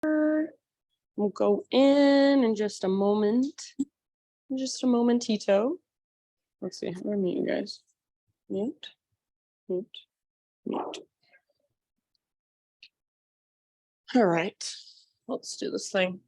We'll go in just a moment. Just a momentito. Let's see, how do I mute you guys? Mute, mute, mute. All right, let's do this thing.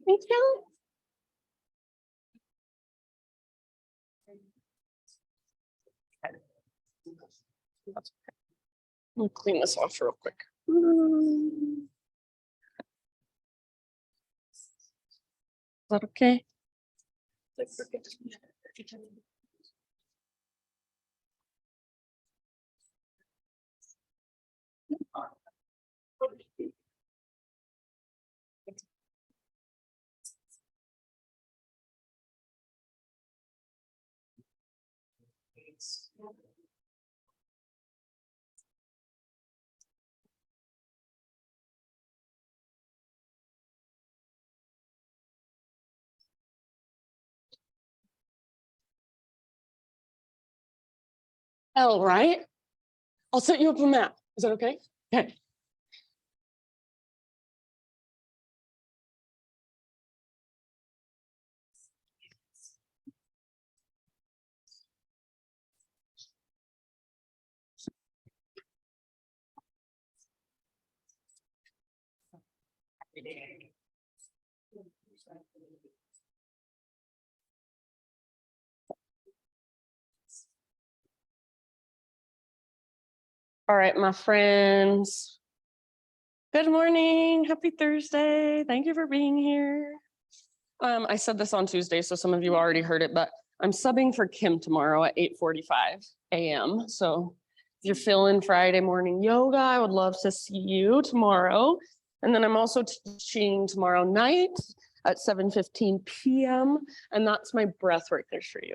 Thank you. That's okay. I'll clean this off real quick. Is that okay? All right. I'll set you up a map. Is that okay? Okay. All right, my friends. Good morning. Happy Thursday. Thank you for being here. I said this on Tuesday, so some of you already heard it, but I'm subbing for Kim tomorrow at 8:45 a.m. So if you're feeling Friday morning yoga, I would love to see you tomorrow. And then I'm also teaching tomorrow night at 7:15 p.m. And that's my breath work. There's for you.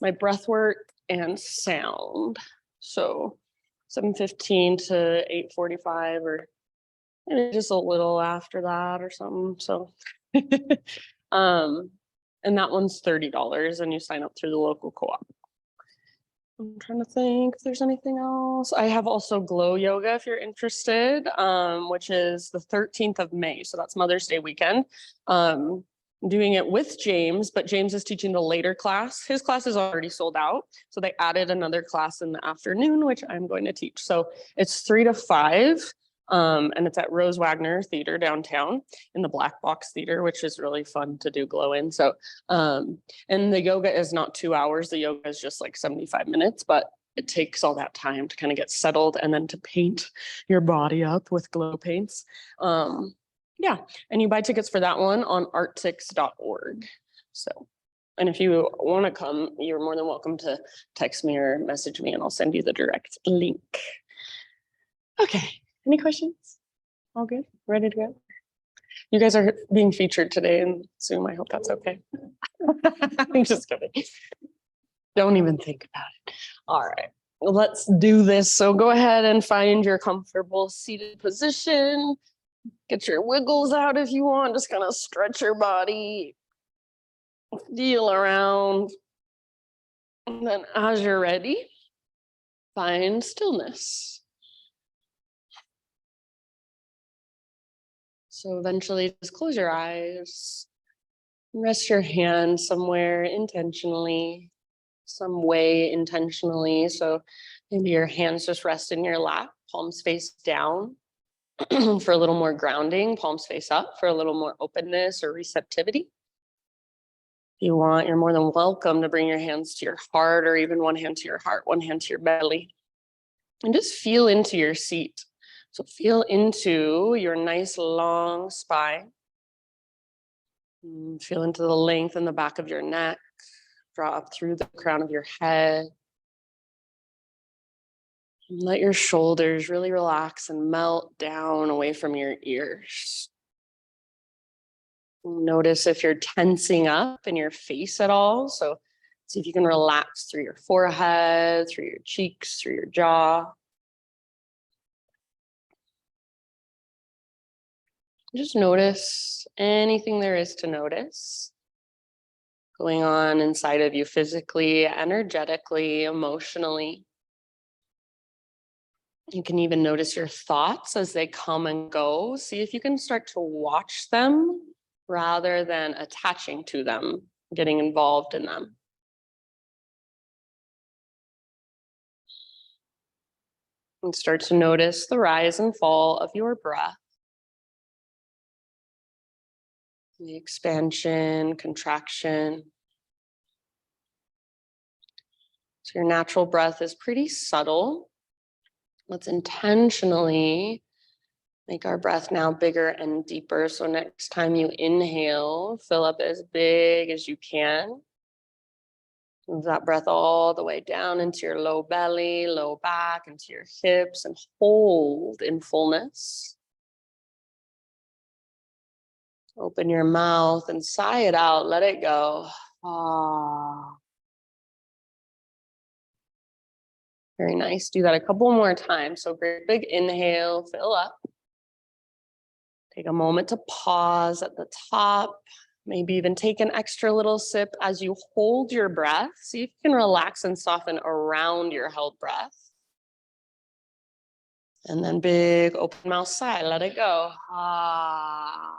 My breath work and sound. So 7:15 to 8:45 or maybe just a little after that or something. So and that one's $30 and you sign up through the local co-op. I'm trying to think if there's anything else. I have also Glow Yoga if you're interested, which is the 13th of May. So that's Mother's Day weekend. I'm doing it with James, but James is teaching the later class. His class is already sold out. So they added another class in the afternoon, which I'm going to teach. So it's 3 to 5. And it's at Rose Wagner Theater downtown in the Black Box Theater, which is really fun to do glow in. So, and the yoga is not 2 hours. The yoga is just like 75 minutes, but it takes all that time to kind of get settled and then to paint your body up with glow paints. Yeah, and you buy tickets for that one on arttix.org. So, and if you want to come, you're more than welcome to text me or message me and I'll send you the direct link. Okay. Any questions? All good? Ready to go? You guys are being featured today in Zoom. I hope that's okay. I'm just kidding. Don't even think about it. All right, let's do this. So go ahead and find your comfortable seated position. Get your wiggles out if you want. Just kind of stretch your body. Feel around. And then as you're ready, find stillness. So eventually just close your eyes, rest your hand somewhere intentionally, some way intentionally. So maybe your hands just rest in your lap, palms face down for a little more grounding, palms face up for a little more openness or receptivity. If you want, you're more than welcome to bring your hands to your heart or even one hand to your heart, one hand to your belly. And just feel into your seat. So feel into your nice long spine. Feel into the length in the back of your neck. Draw up through the crown of your head. Let your shoulders really relax and melt down away from your ears. Notice if you're tensing up in your face at all. So see if you can relax through your forehead, through your cheeks, through your jaw. Just notice anything there is to notice going on inside of you physically, energetically, emotionally. You can even notice your thoughts as they come and go. See if you can start to watch them rather than attaching to them, getting involved in them. And start to notice the rise and fall of your breath. The expansion, contraction. So your natural breath is pretty subtle. Let's intentionally make our breath now bigger and deeper. So next time you inhale, fill up as big as you can. Move that breath all the way down into your low belly, low back, into your hips, and hold in fullness. Open your mouth and sigh it out. Let it go. Ah. Very nice. Do that a couple more times. So great big inhale, fill up. Take a moment to pause at the top. Maybe even take an extra little sip as you hold your breath. See if you can relax and soften around your held breath. And then big open mouth sigh, let it go. Ah.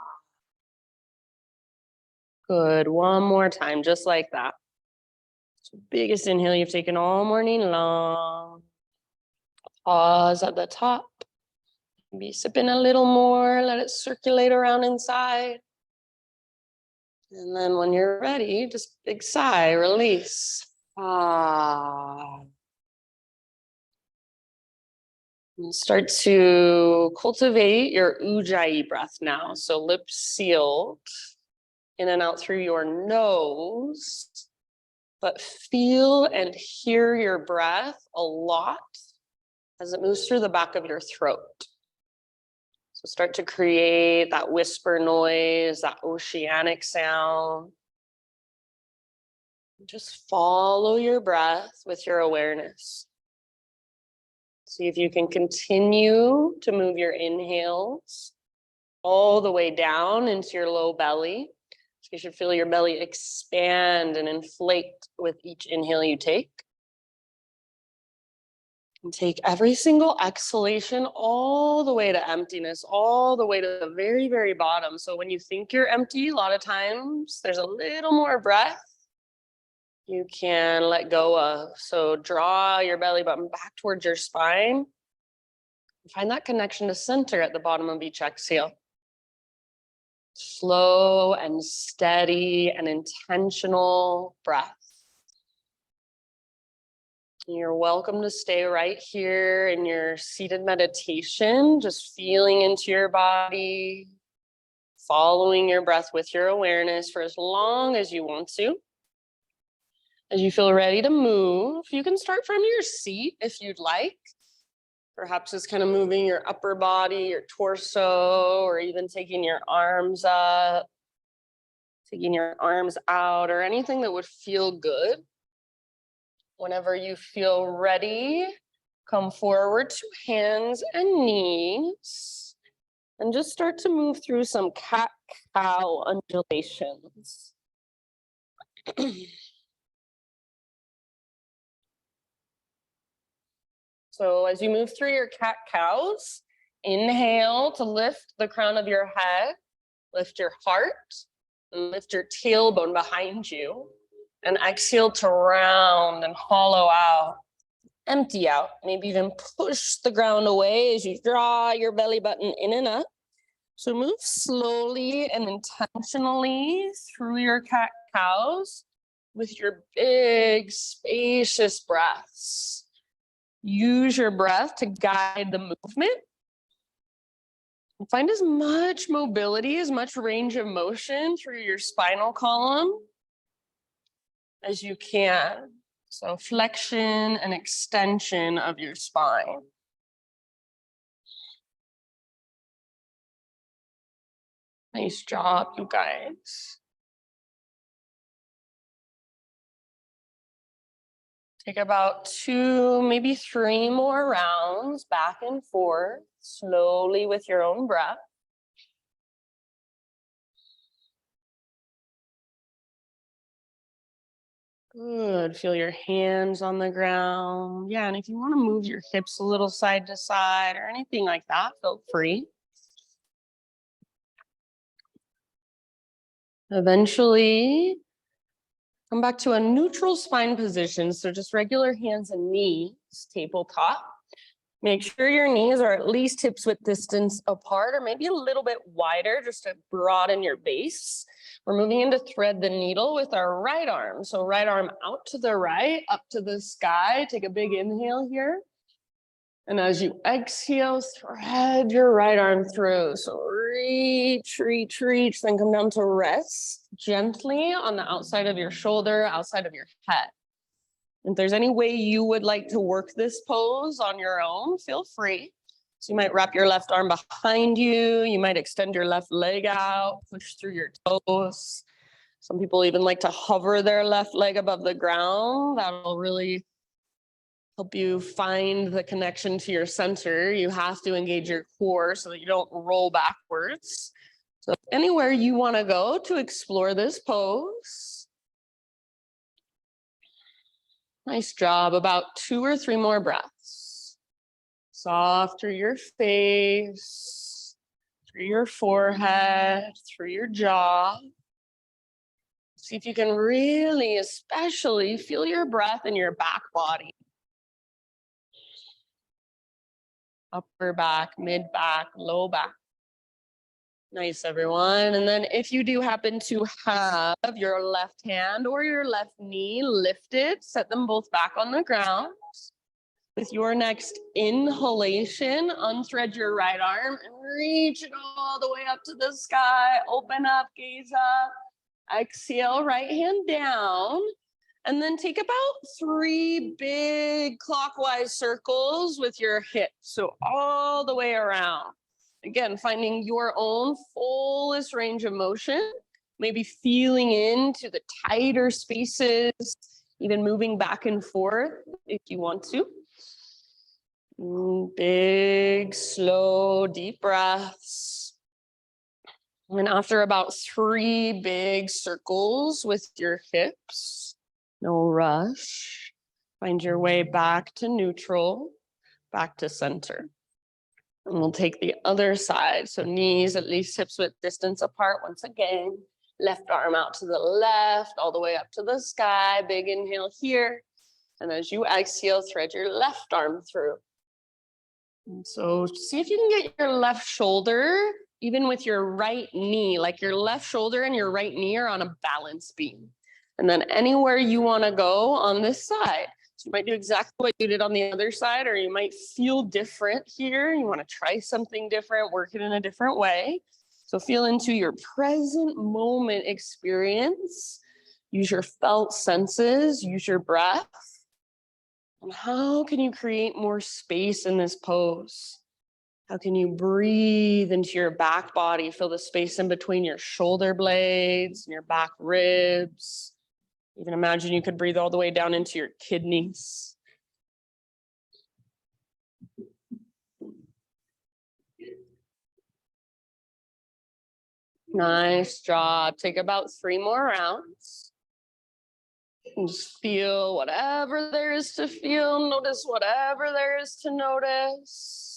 Good, one more time, just like that. So biggest inhale you've taken all morning long. Pause at the top. Maybe sip in a little more, let it circulate around inside. And then when you're ready, just big sigh, release. Ah. And start to cultivate your Ujjayi breath now. So lips sealed, in and out through your nose, but feel and hear your breath a lot as it moves through the back of your throat. So start to create that whisper noise, that oceanic sound. Just follow your breath with your awareness. See if you can continue to move your inhales all the way down into your low belly. So you should feel your belly expand and inflate with each inhale you take. And take every single exhalation all the way to emptiness, all the way to the very, very bottom. So when you think you're empty, a lot of times there's a little more breath you can let go of. So draw your belly button back towards your spine. Find that connection to center at the bottom of each exhale. Slow and steady and intentional breath. You're welcome to stay right here in your seated meditation, just feeling into your body, following your breath with your awareness for as long as you want to. As you feel ready to move, you can start from your seat if you'd like. Perhaps just kind of moving your upper body, your torso, or even taking your arms up, taking your arms out, or anything that would feel good. Whenever you feel ready, come forward to hands and knees, and just start to move through some cat-cow undulations. So as you move through your cat-cows, inhale to lift the crown of your head, lift your heart, and lift your tailbone behind you. And exhale to round and hollow out, empty out. Maybe even push the ground away as you draw your belly button in and up. So move slowly and intentionally through your cat-cows with your big, spacious breaths. Use your breath to guide the movement. Find as much mobility, as much range of motion through your spinal column as you can. So flexion and extension of your spine. Nice job, you guys. Take about 2, maybe 3 more rounds back and forth, slowly with your own breath. Good. Feel your hands on the ground. Yeah, and if you want to move your hips a little side to side or anything like that, feel free. Eventually, come back to a neutral spine position. So just regular hands and knees, tabletop. Make sure your knees are at least hips width distance apart or maybe a little bit wider just to broaden your base. We're moving into thread the needle with our right arm. So right arm out to the right, up to the sky. Take a big inhale here. And as you exhale, thread your right arm through. So reach, reach, reach, then come down to rest gently on the outside of your shoulder, outside of your head. If there's any way you would like to work this pose on your own, feel free. So you might wrap your left arm behind you. You might extend your left leg out, push through your toes. Some people even like to hover their left leg above the ground. That'll really help you find the connection to your center. You have to engage your core so that you don't roll backwards. So anywhere you want to go to explore this pose. Nice job. About 2 or 3 more breaths. Soft through your face, through your forehead, through your jaw. See if you can really, especially feel your breath in your back body. Upper back, mid back, low back. Nice, everyone. And then if you do happen to have your left hand or your left knee lifted, set them both back on the ground. With your next inhalation, unthread your right arm and reach it all the way up to the sky. Open up, gaze up. Exhale, right hand down. And then take about 3 big clockwise circles with your hips. So all the way around. Again, finding your own fullest range of motion, maybe feeling into the tighter spaces, even moving back and forth if you want to. Big, slow, deep breaths. And after about 3 big circles with your hips, no rush, find your way back to neutral, back to center. And we'll take the other side. So knees at least hips width distance apart once again. Left arm out to the left, all the way up to the sky. Big inhale here. And as you exhale, thread your left arm through. And so see if you can get your left shoulder, even with your right knee, like your left shoulder and your right knee are on a balance beam. And then anywhere you want to go on this side. So you might do exactly what you did on the other side, or you might feel different here. You want to try something different, work it in a different way. So feel into your present moment experience. Use your felt senses, use your breath. And how can you create more space in this pose? How can you breathe into your back body? Feel the space in between your shoulder blades and your back ribs. Even imagine you could breathe all the way down into your kidneys. Nice job. Take about 3 more rounds. And just feel whatever there is to feel. Notice whatever there is to notice.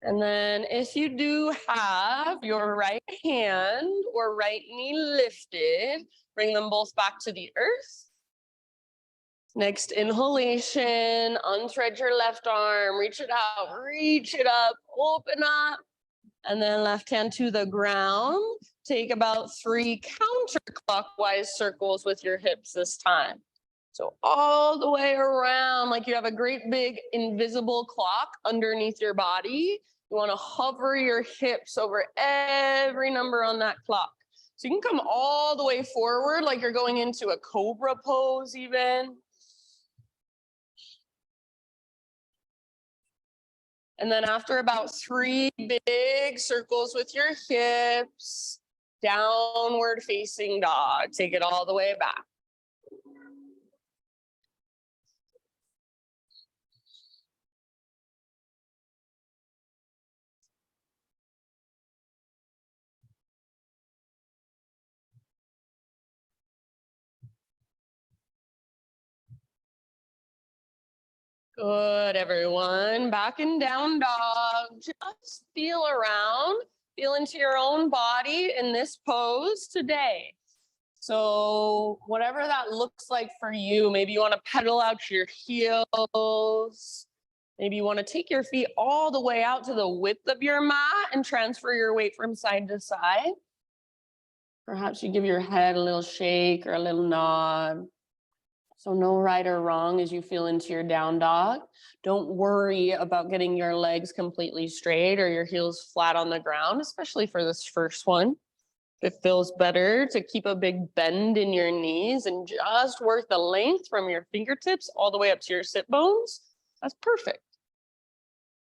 And then if you do have your right hand or right knee lifted, bring them both back to the earth. Next inhalation, unthread your left arm, reach it out, reach it up, open up. And then left hand to the ground. Take about 3 counterclockwise circles with your hips this time. So all the way around, like you have a great big invisible clock underneath your body. You want to hover your hips over every number on that clock. So you can come all the way forward like you're going into a cobra pose even. And then after about 3 big circles with your hips, downward facing dog. Take it all the way back. Good, everyone. Back in down dog. Just feel around, feel into your own body in this pose today. So whatever that looks like for you, maybe you want to pedal out your heels. Maybe you want to take your feet all the way out to the width of your mat and transfer your weight from side to side. Perhaps you give your head a little shake or a little nod. So no right or wrong as you feel into your down dog. Don't worry about getting your legs completely straight or your heels flat on the ground, especially for this first one. If it feels better to keep a big bend in your knees and just work the length from your fingertips all the way up to your sit bones, that's perfect.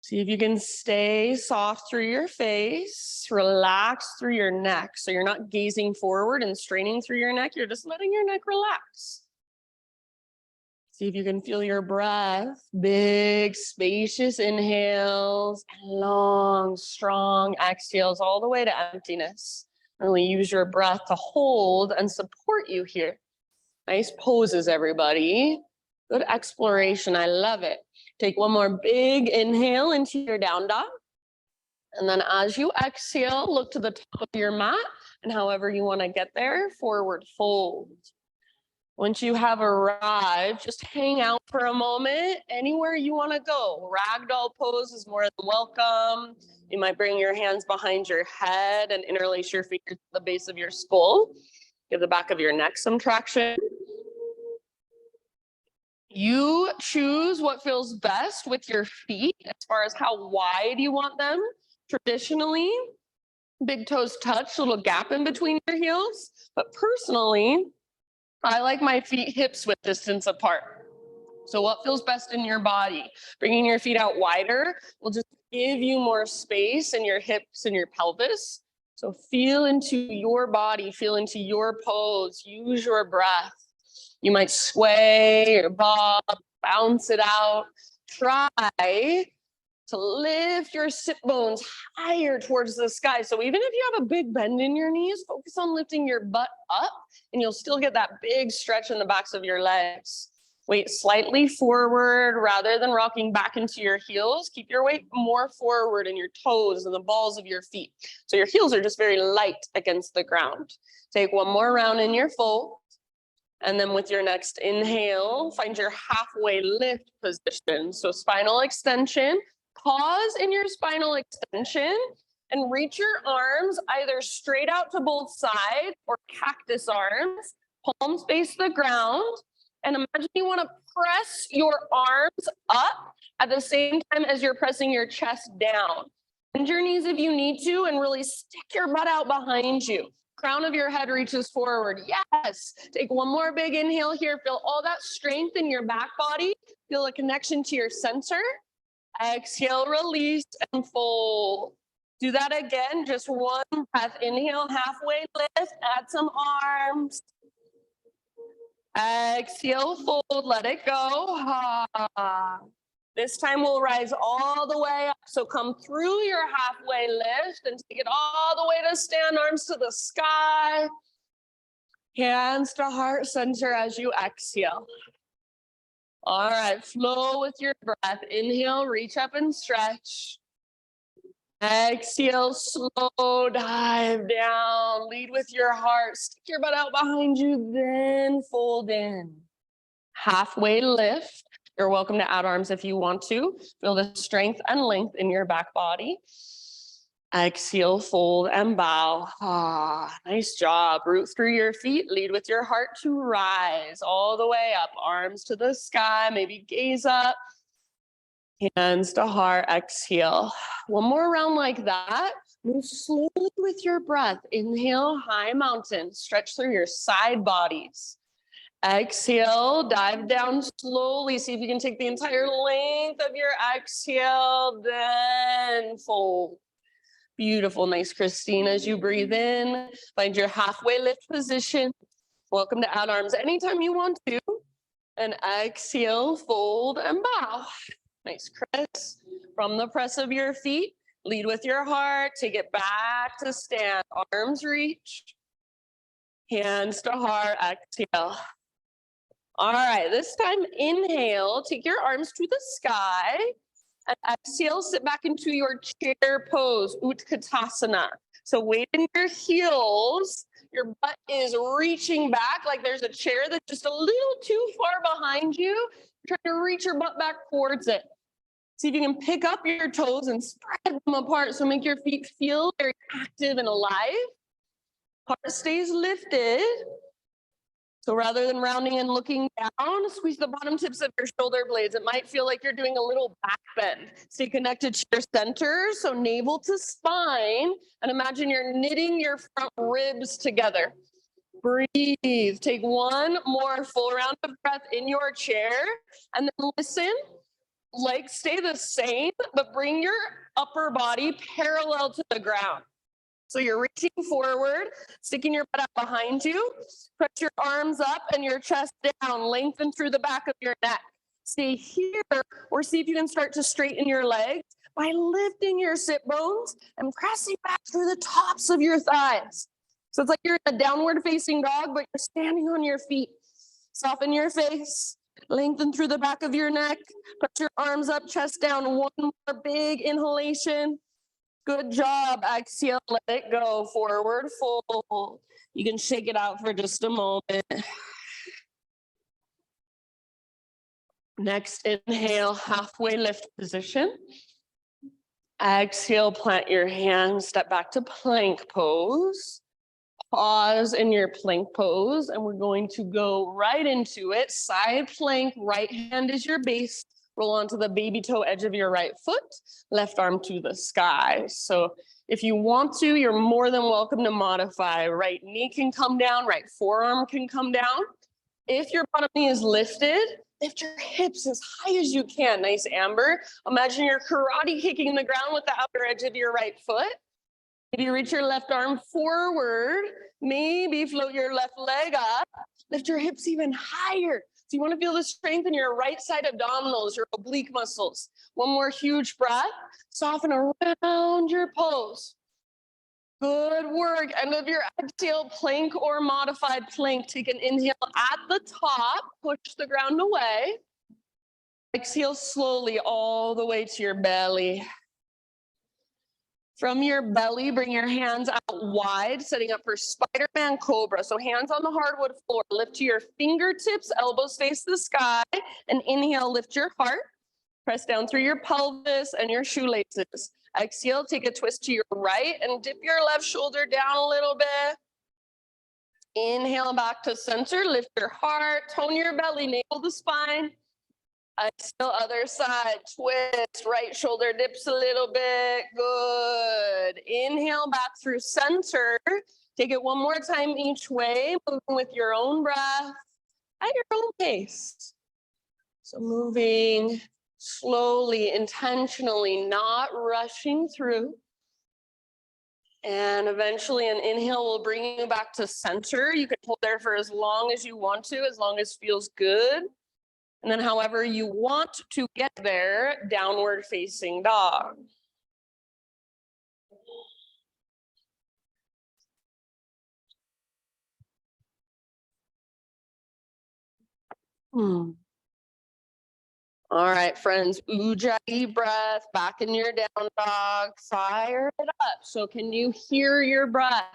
See if you can stay soft through your face, relax through your neck. So you're not gazing forward and straining through your neck, you're just letting your neck relax. See if you can feel your breath, big, spacious inhales, and long, strong exhales all the way to emptiness. Really use your breath to hold and support you here. Nice poses, everybody. Good exploration, I love it. Take one more big inhale into your down dog. And then as you exhale, look to the top of your mat, and however you want to get there, forward fold. Once you have arrived, just hang out for a moment, anywhere you want to go. Ragdoll pose is more than welcome. You might bring your hands behind your head and interlace your fingers at the base of your skull. Give the back of your neck some traction. You choose what feels best with your feet as far as how wide you want them. Traditionally, big toes touch, little gap in between your heels. But personally, I like my feet hips width distance apart. So what feels best in your body? Bringing your feet out wider will just give you more space in your hips and your pelvis. So feel into your body, feel into your pose, use your breath. You might sway or bob, bounce it out. Try to lift your sit bones higher towards the sky. So even if you have a big bend in your knees, focus on lifting your butt up and you'll still get that big stretch in the backs of your legs. Weight slightly forward rather than rocking back into your heels. Keep your weight more forward in your toes and the balls of your feet. So your heels are just very light against the ground. Take one more round in your fold. And then with your next inhale, find your halfway lift position. So spinal extension. Pause in your spinal extension and reach your arms either straight out to both sides or cactus arms. Palms face the ground. And imagine you want to press your arms up at the same time as you're pressing your chest down. Bend your knees if you need to and really stick your butt out behind you. Crown of your head reaches forward. Yes. Take one more big inhale here. Feel all that strength in your back body. Feel a connection to your center. Exhale, release, and fold. Do that again. Just one breath. Inhale, halfway lift. Add some arms. Exhale, fold. Let it go. This time we'll rise all the way up. So come through your halfway lift and take it all the way to stand, arms to the sky. Hands to heart center as you exhale. All right, flow with your breath. Inhale, reach up and stretch. Exhale, slow dive down. Lead with your heart. Stick your butt out behind you, then fold in. Halfway lift. You're welcome to add arms if you want to. Feel the strength and length in your back body. Exhale, fold and bow. Nice job. Root through your feet. Lead with your heart to rise all the way up. Arms to the sky. Maybe gaze up. Hands to heart, exhale. One more round like that. Move slowly with your breath. Inhale, high mountain. Stretch through your side bodies. Exhale, dive down slowly. See if you can take the entire length of your exhale, then fold. Beautiful, nice, Christine. As you breathe in, find your halfway lift position. Welcome to add arms anytime you want to. And exhale, fold and bow. Nice, Chris. From the press of your feet, lead with your heart. Take it back to stand. Arms reach. Hands to heart, exhale. All right, this time inhale, take your arms to the sky. And exhale, sit back into your chair pose, Utkatasana. So weight in your heels, your butt is reaching back like there's a chair that's just a little too far behind you. You're trying to reach your butt back towards it. See if you can pick up your toes and spread them apart. So make your feet feel very active and alive. Heart stays lifted. So rather than rounding and looking down, squeeze the bottom tips of your shoulder blades. It might feel like you're doing a little back bend. Stay connected to your center, so navel to spine, and imagine you're knitting your front ribs together. Breathe. Take one more full round of breath in your chair, and then listen. Legs stay the same, but bring your upper body parallel to the ground. So you're reaching forward, sticking your butt out behind you. Press your arms up and your chest down. Lengthen through the back of your neck. Stay here, or see if you can start to straighten your legs by lifting your sit bones and pressing back through the tops of your thighs. So it's like you're in a downward facing dog, but you're standing on your feet. Soften your face. Lengthen through the back of your neck. Put your arms up, chest down. One more big inhalation. Good job. Exhale, let it go. Forward fold. You can shake it out for just a moment. Next, inhale, halfway lift position. Exhale, plant your hands, step back to plank pose. Pause in your plank pose, and we're going to go right into it. Side plank, right hand is your base. Roll onto the baby toe edge of your right foot, left arm to the sky. So if you want to, you're more than welcome to modify. Right knee can come down, right forearm can come down. If your bottom knee is lifted, lift your hips as high as you can. Nice, Amber. Imagine you're karate kicking the ground with the outer edge of your right foot. Maybe reach your left arm forward. Maybe float your left leg up. Lift your hips even higher. So you want to feel the strength in your right side abdominals, your oblique muscles. One more huge breath. Soften around your pose. Good work. End of your exhale, plank or modified plank. Take an inhale at the top. Push the ground away. Exhale slowly all the way to your belly. From your belly, bring your hands out wide, setting up for Spider-Man Cobra. So hands on the hardwood floor, lift to your fingertips, elbows face the sky, and inhale, lift your heart. Press down through your pelvis and your shoelaces. Exhale, take a twist to your right and dip your left shoulder down a little bit. Inhale back to center, lift your heart, tone your belly, navel the spine. Exhale, other side, twist, right shoulder dips a little bit, good. Inhale back through center. Take it one more time each way, moving with your own breath at your own pace. So moving slowly, intentionally, not rushing through. And eventually an inhale will bring you back to center. You can hold there for as long as you want to, as long as feels good. And then however you want to get there, downward facing dog. All right, friends, Ujjayi breath, back in your down dog, fire it up. So can you hear your breath?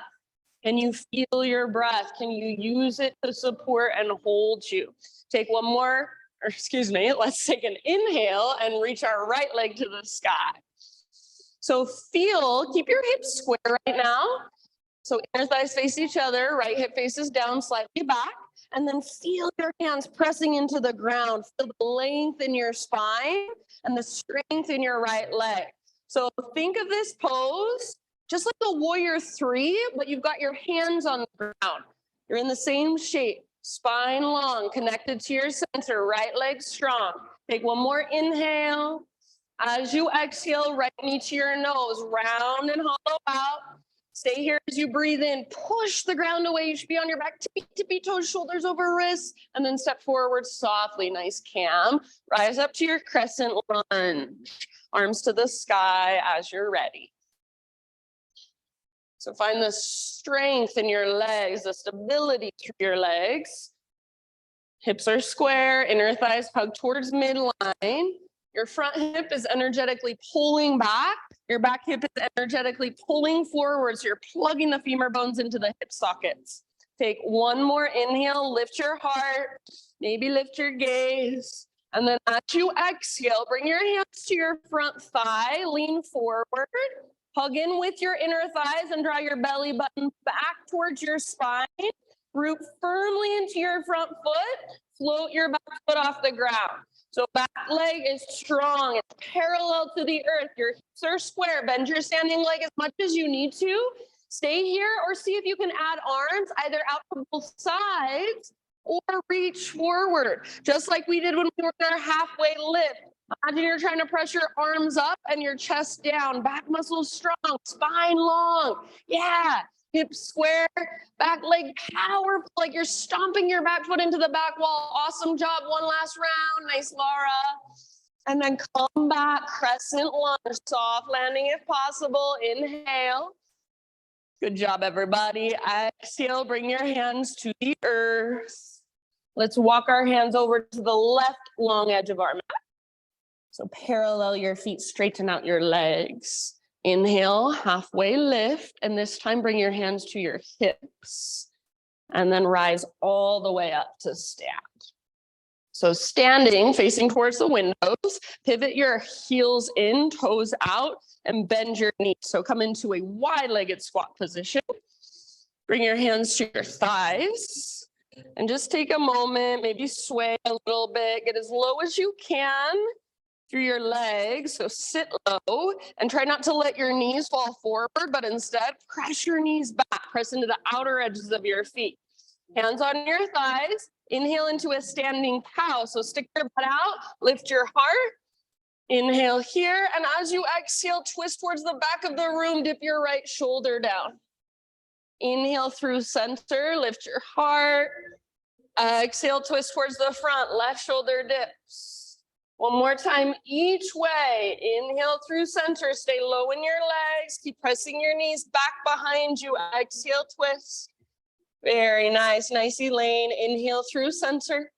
Can you feel your breath? Can you use it to support and hold you? Take one more. Or excuse me, let's take an inhale and reach our right leg to the sky. So keep your hips square right now. So inner thighs face each other, right hip faces down, slightly back. And then feel your hands pressing into the ground. Feel the length in your spine and the strength in your right leg. So think of this pose just like the warrior three, but you've got your hands on the ground. You're in the same shape, spine long, connected to your center, right leg strong. Take one more inhale. As you exhale, right knee to your nose, round and hollow out. Stay here as you breathe in, push the ground away. You should be on your back, tippy toes, shoulders over wrists, and then step forward softly, nice cam. Rise up to your crescent lunge, arms to the sky as you're ready. So find the strength in your legs, the stability through your legs. Hips are square, inner thighs hug towards midline. Your front hip is energetically pulling back. Your back hip is energetically pulling forward. So you're plugging the femur bones into the hip sockets. Take one more inhale, lift your heart, maybe lift your gaze. And then as you exhale, bring your hands to your front thigh, lean forward, hug in with your inner thighs and draw your belly button back towards your spine. Root firmly into your front foot, float your back foot off the ground. So back leg is strong, it's parallel to the earth. Your hips are square, bend your standing leg as much as you need to. Stay here or see if you can add arms either out to both sides or reach forward, just like we did when we were in our halfway lift. Imagine you're trying to press your arms up and your chest down, back muscles strong, spine long. Yeah. Hips square, back leg powerful, like you're stomping your back foot into the back wall. Awesome job. One last round. Nice, Laura. And then come back, crescent lunge, soft landing if possible. Inhale. Good job, everybody. Exhale, bring your hands to the earth. Let's walk our hands over to the left long edge of our mat. So parallel your feet, straighten out your legs. Inhale, halfway lift, and this time bring your hands to your hips and then rise all the way up to stand. So standing, facing towards the windows, pivot your heels in, toes out, and bend your knees. So come into a wide-legged squat position. Bring your hands to your thighs and just take a moment, maybe sway a little bit, get as low as you can through your legs. So sit low and try not to let your knees fall forward, but instead press your knees back, press into the outer edges of your feet. Hands on your thighs, inhale into a standing cow. So stick your butt out, lift your heart, inhale here. And as you exhale, twist towards the back of the room, dip your right shoulder down. Inhale through center, lift your heart. Exhale, twist towards the front, left shoulder dips. One more time each way. Inhale through center, stay low in your legs. Keep pressing your knees back behind you. Exhale, twist. Very nice, nice Elaine. Inhale through center.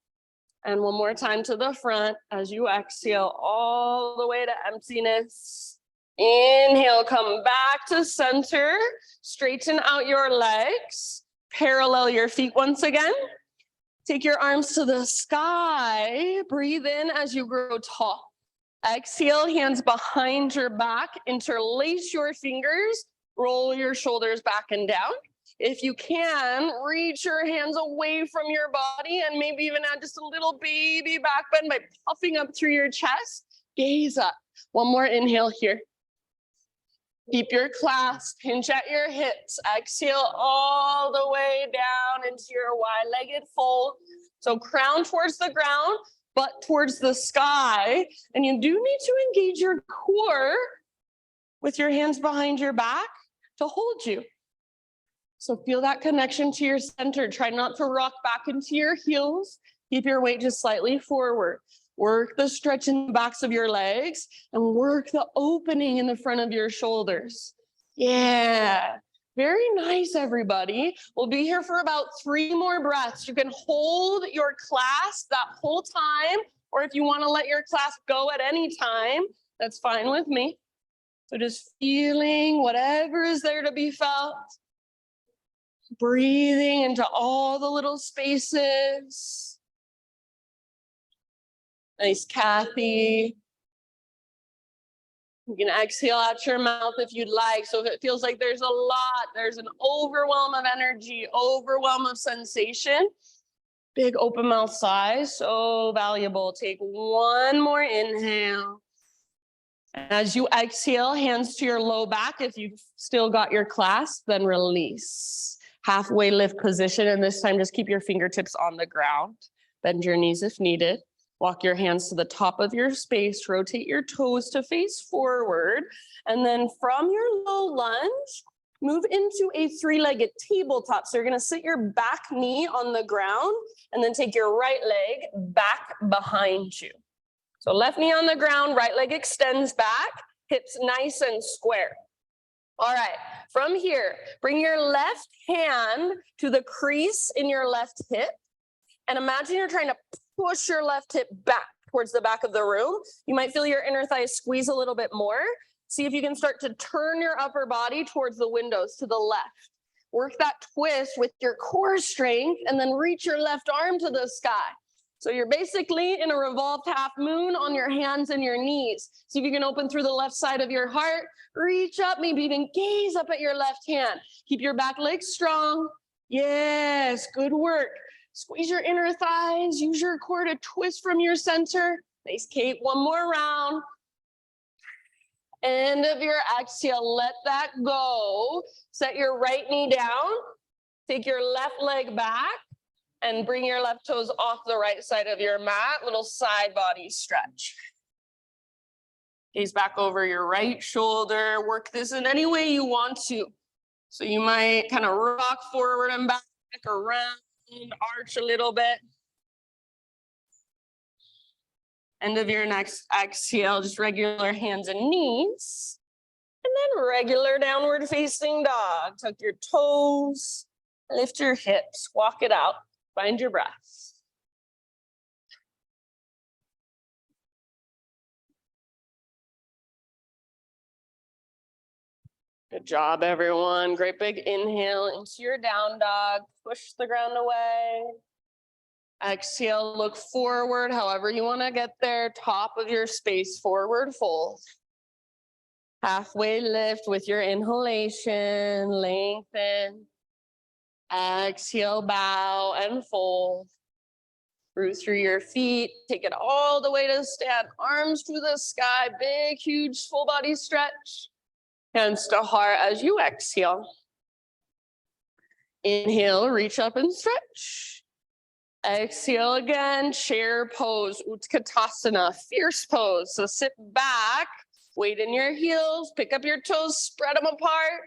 And one more time to the front as you exhale all the way to emptiness. Inhale, come back to center. Straighten out your legs. Parallel your feet once again. Take your arms to the sky. Breathe in as you grow tall. Exhale, hands behind your back. Interlace your fingers. Roll your shoulders back and down. If you can, reach your hands away from your body and maybe even add just a little baby back bend by puffing up through your chest. Gaze up. One more inhale here. Keep your clasp, hinge at your hips. Exhale all the way down into your wide-legged fold. So crown towards the ground, butt towards the sky. And you do need to engage your core with your hands behind your back to hold you. So feel that connection to your center. Try not to rock back into your heels. Keep your weight just slightly forward. Work the stretch in the backs of your legs and work the opening in the front of your shoulders. Yeah, very nice, everybody. We'll be here for about 3 more breaths. You can hold your clasp that whole time, or if you want to let your clasp go at any time, that's fine with me. So just feeling whatever is there to be felt. Breathing into all the little spaces. Nice, Kathy. You can exhale out your mouth if you'd like. So if it feels like there's a lot, there's an overwhelm of energy, overwhelm of sensation, Big open mouth sigh, so valuable. Take one more inhale. As you exhale, hands to your low back. If you've still got your clasp, then release. Halfway lift position, and this time just keep your fingertips on the ground. Bend your knees if needed. Walk your hands to the top of your space, rotate your toes to face forward, and then from your low lunge, move into a three-legged tabletop. So you're gonna sit your back knee on the ground and then take your right leg back behind you. So left knee on the ground, right leg extends back, hips nice and square. All right, from here, bring your left hand to the crease in your left hip and imagine you're trying to push your left hip back towards the back of the room. You might feel your inner thighs squeeze a little bit more. See if you can start to turn your upper body towards the windows to the left. Work that twist with your core strength and then reach your left arm to the sky. So you're basically in a revolved half moon on your hands and your knees. See if you can open through the left side of your heart, reach up, maybe even gaze up at your left hand. Keep your back legs strong. Yes, good work. Squeeze your inner thighs, use your core to twist from your center. Nice, Kate, one more round. End of your exhale, let that go. Set your right knee down, take your left leg back, and bring your left toes off the right side of your mat, little side body stretch. Gaze back over your right shoulder, work this in any way you want to. So you might kind of rock forward and back, around, arch a little bit. End of your next exhale, just regular hands and knees. And then regular downward facing dog. Tuck your toes, lift your hips, walk it out. Find your breath. Good job, everyone. Great big inhale into your down dog. Push the ground away. Exhale, look forward, however you want to get there. Top of your space, forward fold. Halfway lift with your inhalation, lengthen. Exhale, bow and fold. Root through your feet, take it all the way to stand, arms to the sky, big, huge, full body stretch. Hands to heart as you exhale. Inhale, reach up and stretch. Exhale again, chair pose, Utkatasana, fierce pose. So sit back, weight in your heels, pick up your toes, spread them apart.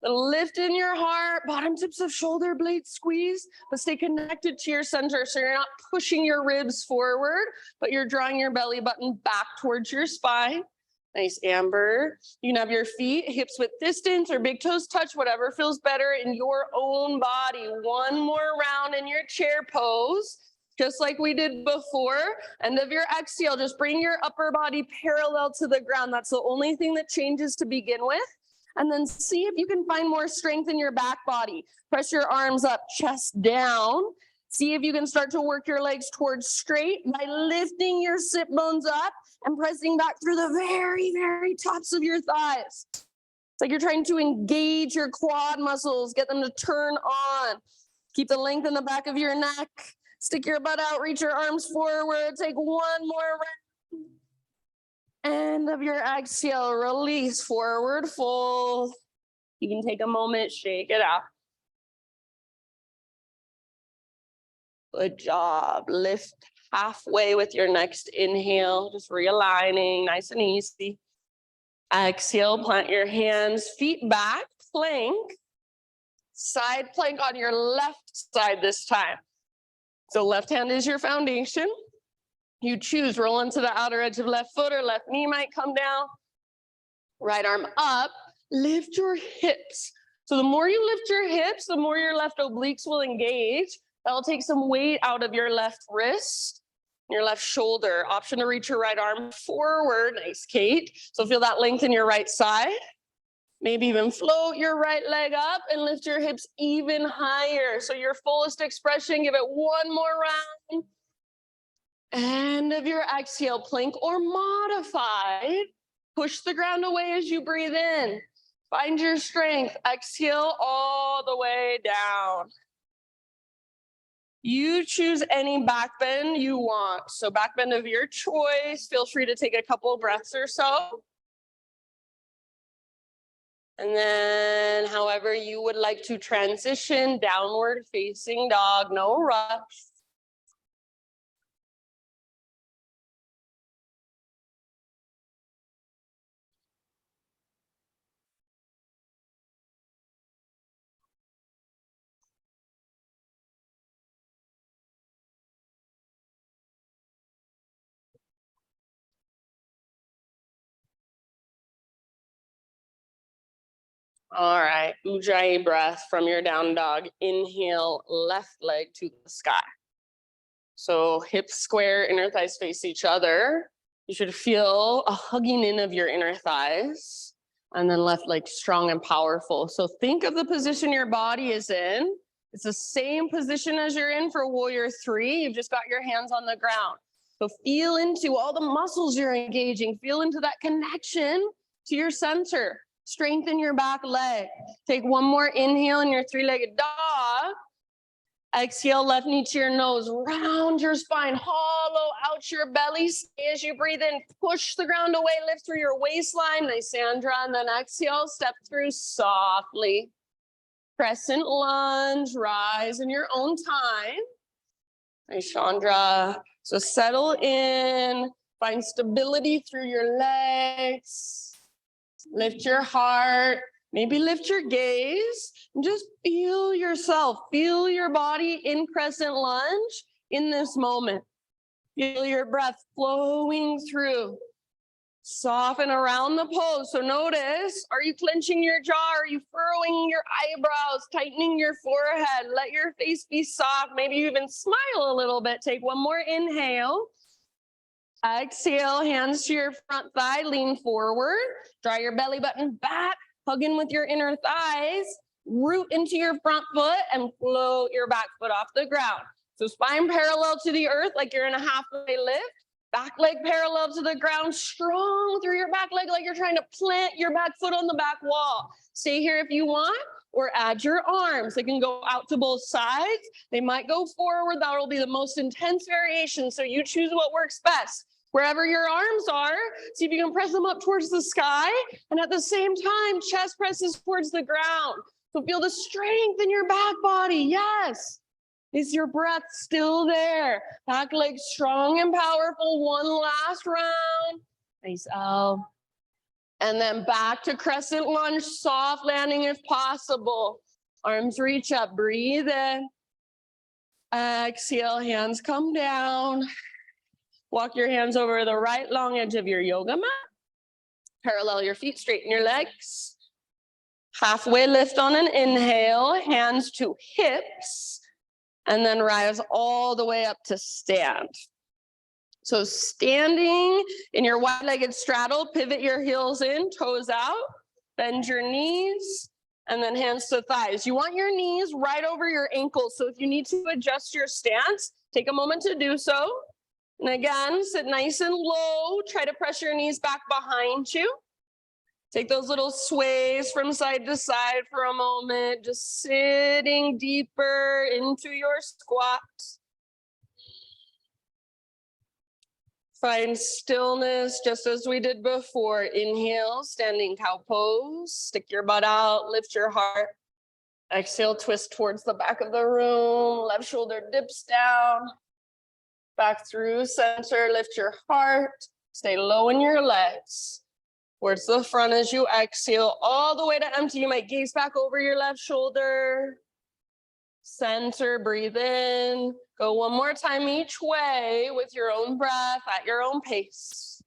Lift in your heart, bottom tips of shoulder blades squeeze, but stay connected to your center so you're not pushing your ribs forward, but you're drawing your belly button back towards your spine. Nice, Amber. You can have your feet, hips width distance or big toes touch, whatever feels better in your own body. One more round in your chair pose, just like we did before. End of your exhale, just bring your upper body parallel to the ground. That's the only thing that changes to begin with. And then see if you can find more strength in your back body. Press your arms up, chest down. See if you can start to work your legs towards straight by lifting your sit bones up and pressing back through the very, very tops of your thighs. It's like you're trying to engage your quad muscles, get them to turn on. Keep the length in the back of your neck. Stick your butt out, reach your arms forward. Take one more round. End of your exhale, release, forward fold. You can take a moment, shake it out. Good job. Lift halfway with your next inhale, just realigning, nice and easy. Exhale, plant your hands, feet back, plank. Side plank on your left side this time. So left hand is your foundation. You choose, roll into the outer edge of left foot or left knee might come down. Right arm up, lift your hips. So the more you lift your hips, the more your left obliques will engage. That'll take some weight out of your left wrist, your left shoulder. Option to reach your right arm forward. Nice, Kate. So feel that length in your right side. Maybe even float your right leg up and lift your hips even higher. So your fullest expression, give it one more round. End of your exhale, plank or modified. Push the ground away as you breathe in. Find your strength. Exhale all the way down. You choose any back bend you want. So back bend of your choice. Feel free to take a couple breaths or so. And then however you would like to transition, downward facing dog, no rush. All right, Ujjayi breath from your down dog. Inhale, left leg to the sky. So hips square, inner thighs face each other. You should feel a hugging in of your inner thighs, and then left leg strong and powerful. So think of the position your body is in. It's the same position as you're in for warrior 3. You've just got your hands on the ground. So feel into all the muscles you're engaging. Feel into that connection to your center. Strengthen your back leg. Take one more inhale in your 3-legged dog. Exhale, left knee to your nose. Round your spine. Hollow out your belly. Stay as you breathe in. Push the ground away. Lift through your waistline. Nice, Sandra. And then exhale. Step through softly. Crescent lunge. Rise in your own time. Nice, Chandra. So settle in. Find stability through your legs. Lift your heart, maybe lift your gaze, and just feel yourself, feel your body in crescent lunge in this moment. Feel your breath flowing through. Soften around the pose. So notice, are you clenching your jaw? Are you furrowing your eyebrows, tightening your forehead? Let your face be soft. Maybe you even smile a little bit. Take one more inhale. Exhale, hands to your front thigh, lean forward, draw your belly button back, hug in with your inner thighs, root into your front foot and float your back foot off the ground. So spine parallel to the earth like you're in a halfway lift, back leg parallel to the ground, strong through your back leg like you're trying to plant your back foot on the back wall. Stay here if you want, or add your arms. They can go out to both sides. They might go forward. That will be the most intense variation. So you choose what works best. Wherever your arms are, see if you can press them up towards the sky. And at the same time, chest presses towards the ground. So feel the strength in your back body. Yes. Is your breath still there? Back leg strong and powerful. One last round. Nice out. And then back to crescent lunge, soft landing if possible. Arms reach up, breathe in. Exhale, hands come down. Walk your hands over the right long edge of your yoga mat. Parallel your feet, straighten your legs. Halfway lift on an inhale, hands to hips, and then rise all the way up to stand. So standing in your wide-legged straddle, pivot your heels in, toes out, bend your knees, and then hands to thighs. You want your knees right over your ankles. So if you need to adjust your stance, take a moment to do so. And again, sit nice and low. Try to press your knees back behind you. Take those little sways from side to side for a moment, just sitting deeper into your squat. Find stillness just as we did before. Inhale, standing cow pose. Stick your butt out, lift your heart. Exhale, twist towards the back of the room. Left shoulder dips down. Back through center, lift your heart. Stay low in your legs. Towards the front as you exhale, all the way to empty. You might gaze back over your left shoulder. Center, breathe in. Go one more time each way with your own breath at your own pace.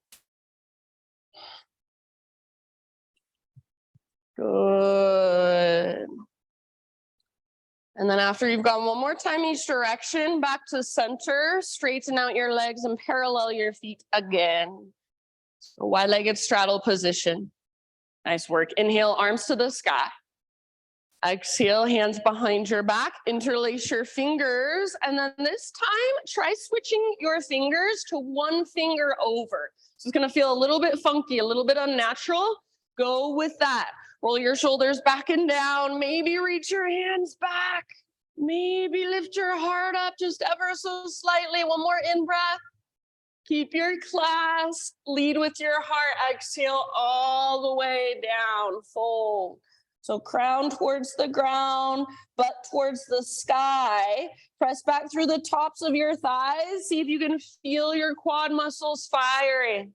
Good. And then after you've gone one more time each direction, back to center, straighten out your legs and parallel your feet again. So wide-legged straddle position. Nice work. Inhale, arms to the sky. Exhale, hands behind your back, interlace your fingers, and then this time, try switching your fingers to one finger over. So it's gonna feel a little bit funky, a little bit unnatural. Go with that. Roll your shoulders back and down, maybe reach your hands back. Maybe lift your heart up just ever so slightly. One more in-breath. Keep your clasp, lead with your heart, exhale all the way down, fold. So crown towards the ground, butt towards the sky. Press back through the tops of your thighs. See if you can feel your quad muscles firing.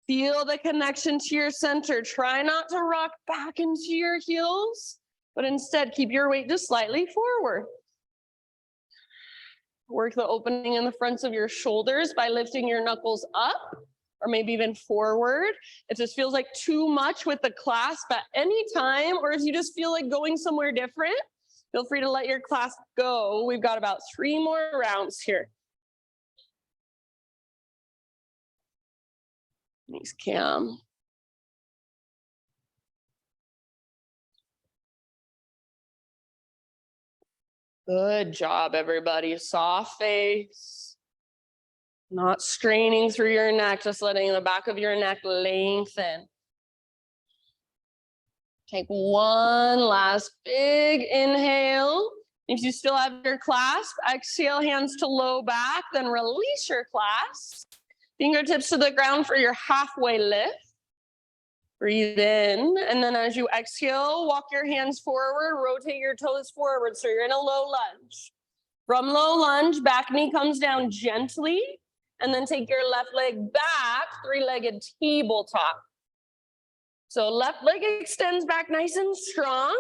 Feel the connection to your center. Try not to rock back into your heels, but instead keep your weight just slightly forward. Work the opening in the fronts of your shoulders by lifting your knuckles up or maybe even forward. If this feels like too much with the clasp at any time, or if you just feel like going somewhere different, feel free to let your clasp go. We've got about 3 more rounds here. Nice, Cam. Good job, everybody. Soft face. Not straining through your neck, just letting the back of your neck lengthen. Take one last big inhale. If you still have your clasp, exhale, hands to low back, then release your clasp. Fingertips to the ground for your halfway lift. Breathe in, and then as you exhale, walk your hands forward, rotate your toes forward, so you're in a low lunge. From low lunge, back knee comes down gently, and then take your left leg back, 3-legged tabletop. So left leg extends back nice and strong,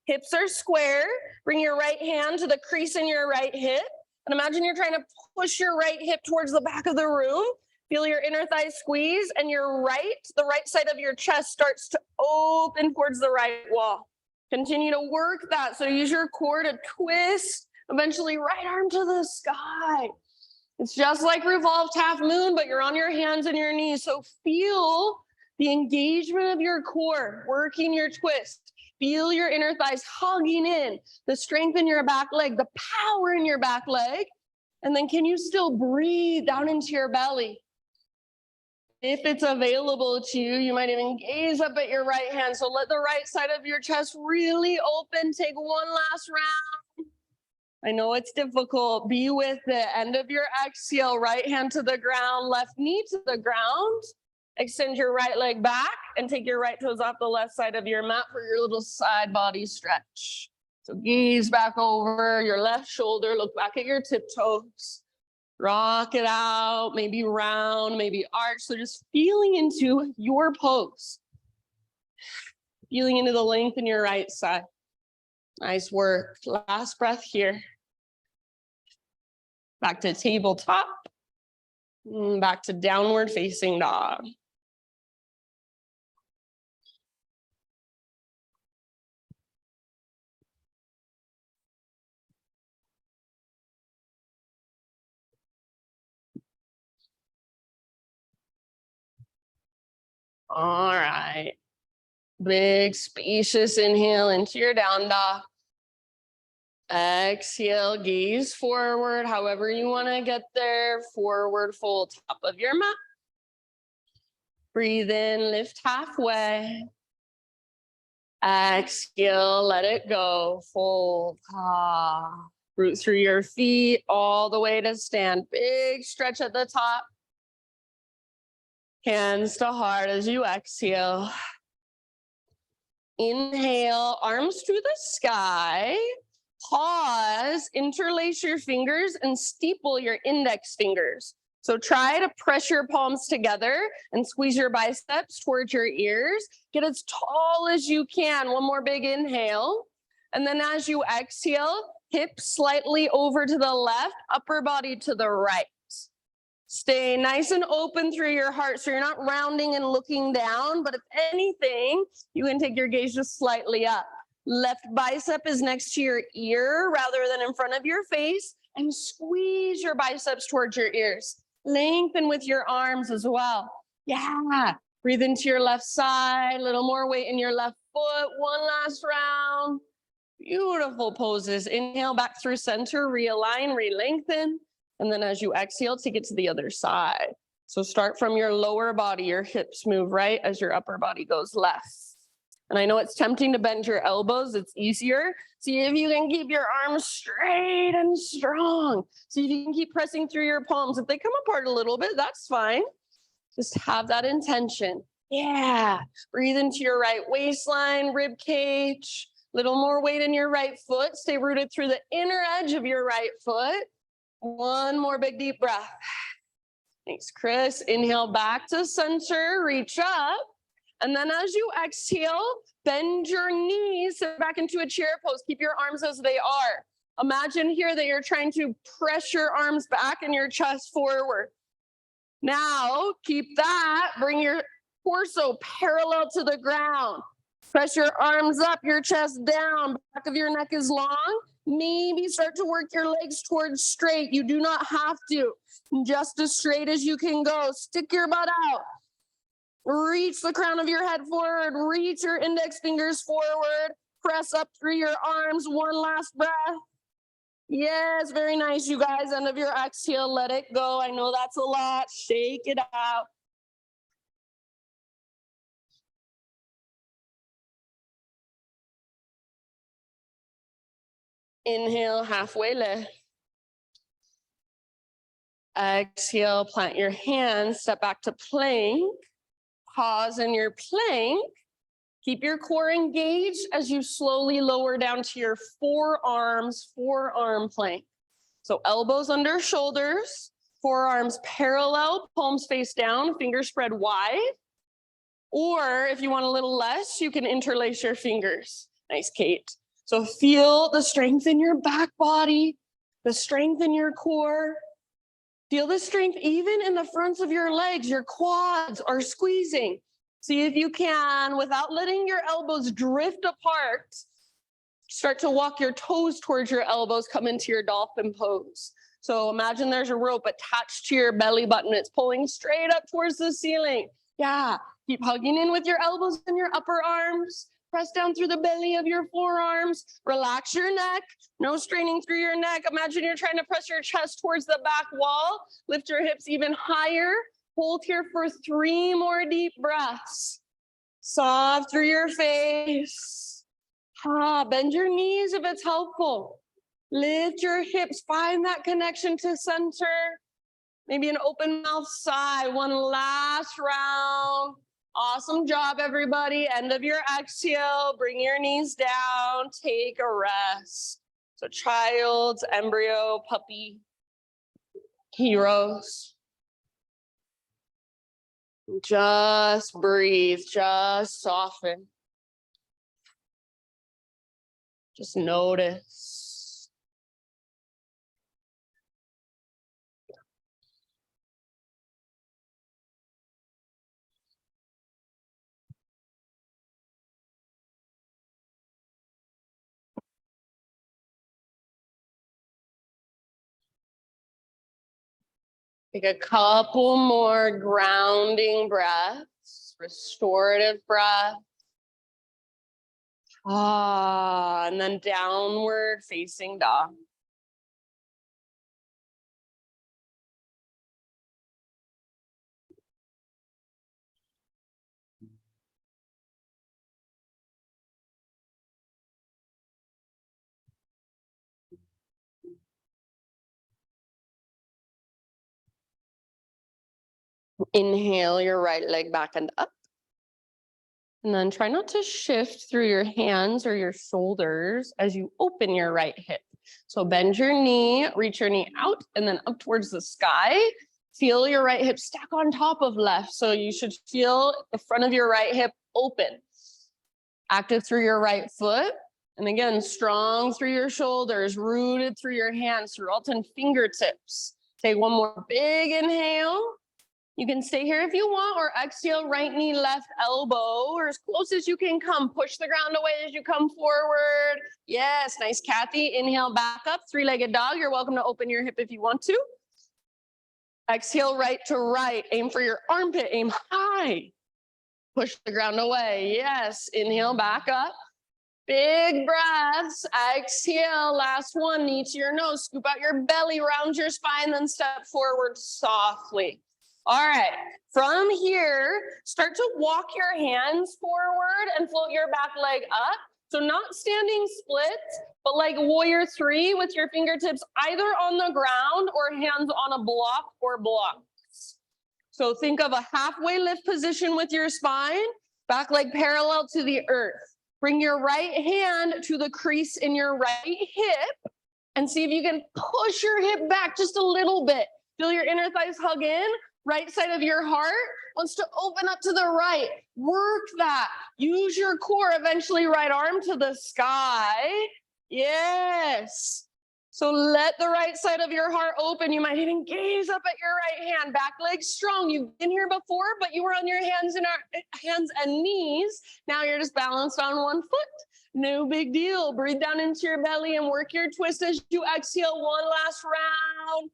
hips are square, bring your right hand to the crease in your right hip, and imagine you're trying to push your right hip towards the back of the room. Feel your inner thigh squeeze, and the right side of your chest starts to open towards the right wall. Continue to work that. So use your core to twist, eventually right arm to the sky. It's just like revolved half moon, but you're on your hands and your knees. So feel the engagement of your core, working your twist. Feel your inner thighs hugging in, the strength in your back leg, the power in your back leg. And then can you still breathe down into your belly? If it's available to you, you might even gaze up at your right hand. So let the right side of your chest really open. Take one last round. I know it's difficult. Be with it. End of your exhale, right hand to the ground, left knee to the ground. Extend your right leg back and take your right toes off the left side of your mat for your little side body stretch. So gaze back over your left shoulder, look back at your tiptoes. Rock it out, maybe round, maybe arch. So just feeling into your pose. Feeling into the length in your right side. Nice work. Last breath here. Back to tabletop. Back to downward facing dog. All right. Big spacious inhale into your down dog. Exhale, gaze forward, however you want to get there. Forward fold, top of your mat. Breathe in, lift halfway. Exhale, let it go. Fold. Root through your feet all the way to stand. Big stretch at the top. Hands to heart as you exhale. Inhale, arms to the sky. Pause, interlace your fingers and steeple your index fingers. So try to press your palms together and squeeze your biceps towards your ears. Get as tall as you can. One more big inhale. And then as you exhale, hips slightly over to the left, upper body to the right. Stay nice and open through your heart so you're not rounding and looking down, but if anything, you can take your gaze just slightly up. Left bicep is next to your ear rather than in front of your face, and squeeze your biceps towards your ears. Lengthen with your arms as well. Yeah. Breathe into your left side, a little more weight in your left foot. One last round. Beautiful poses. Inhale back through center, realign, re-lengthen. And then as you exhale, take it to the other side. So start from your lower body, your hips move right as your upper body goes left. And I know it's tempting to bend your elbows. It's easier. See if you can keep your arms straight and strong. See if you can keep pressing through your palms. If they come apart a little bit, that's fine. Just have that intention. Yeah. Breathe into your right waistline, rib cage. Little more weight in your right foot. Stay rooted through the inner edge of your right foot. One more big deep breath. Thanks, Chris. Inhale back to center, reach up. And then as you exhale, bend your knees, sit back into a chair pose. Keep your arms as they are. Imagine here that you're trying to press your arms back and your chest forward. Now, keep that. Bring your torso parallel to the ground. Press your arms up, your chest down. Back of your neck is long. Maybe start to work your legs towards straight. You do not have to. Just as straight as you can go. Stick your butt out. Reach the crown of your head forward. Reach your index fingers forward. Press up through your arms. One last breath. Yes, very nice, you guys. End of your exhale, let it go. I know that's a lot. Shake it out. Inhale, halfway lift. Exhale, plant your hands, step back to plank. Pause in your plank. Keep your core engaged as you slowly lower down to your forearms, forearm plank. So elbows under shoulders, forearms parallel, palms face down, fingers spread wide. Or if you want a little less, you can interlace your fingers. Nice, Kate. So feel the strength in your back body, the strength in your core. Feel the strength even in the fronts of your legs. Your quads are squeezing. See if you can, without letting your elbows drift apart, start to walk your toes towards your elbows, come into your dolphin pose. So imagine there's a rope attached to your belly button. It's pulling straight up towards the ceiling. Yeah, keep hugging in with your elbows and your upper arms. Press down through the belly of your forearms. Relax your neck. No straining through your neck. Imagine you're trying to press your chest towards the back wall. Lift your hips even higher. Hold here for 3 more deep breaths. Soft through your face. Bend your knees if it's helpful. Lift your hips. Find that connection to center. Maybe an open mouth sigh. One last round. Awesome job, everybody. End of your exhale. Bring your knees down. Take a rest. So child, embryo, puppy, heroes. Just breathe. Just soften. Just notice. Take a couple more grounding breaths, restorative breath. And then downward facing dog. Inhale your right leg back and up. And then try not to shift through your hands or your shoulders as you open your right hip. So bend your knee, reach your knee out and then up towards the sky. Feel your right hip stack on top of left. So you should feel the front of your right hip open. Active through your right foot. And again, strong through your shoulders, rooted through your hands, through alternate fingertips. Take one more big inhale. You can stay here if you want, or exhale, right knee, left elbow, or as close as you can come. Push the ground away as you come forward. Yes, nice, Kathy. Inhale, back up, 3-legged dog. You're welcome to open your hip if you want to. Exhale, right to right. Aim for your armpit, aim high. Push the ground away. Yes, inhale, back up. Big breaths. Exhale, last one, knee to your nose. Scoop out your belly, round your spine, then step forward softly. All right, from here, start to walk your hands forward and float your back leg up. So not standing split, but like warrior three with your fingertips either on the ground or hands on a block or blocks. So think of a halfway lift position with your spine, back leg parallel to the earth. Bring your right hand to the crease in your right hip and see if you can push your hip back just a little bit. Feel your inner thighs hug in. Right side of your heart wants to open up to the right. Work that. Use your core, eventually right arm to the sky. Yes. So let the right side of your heart open. You might even gaze up at your right hand. Back leg strong. You've been here before, but you were on your hands and knees. Now you're just balanced on one foot. No big deal. Breathe down into your belly and work your twist as you exhale. One last round.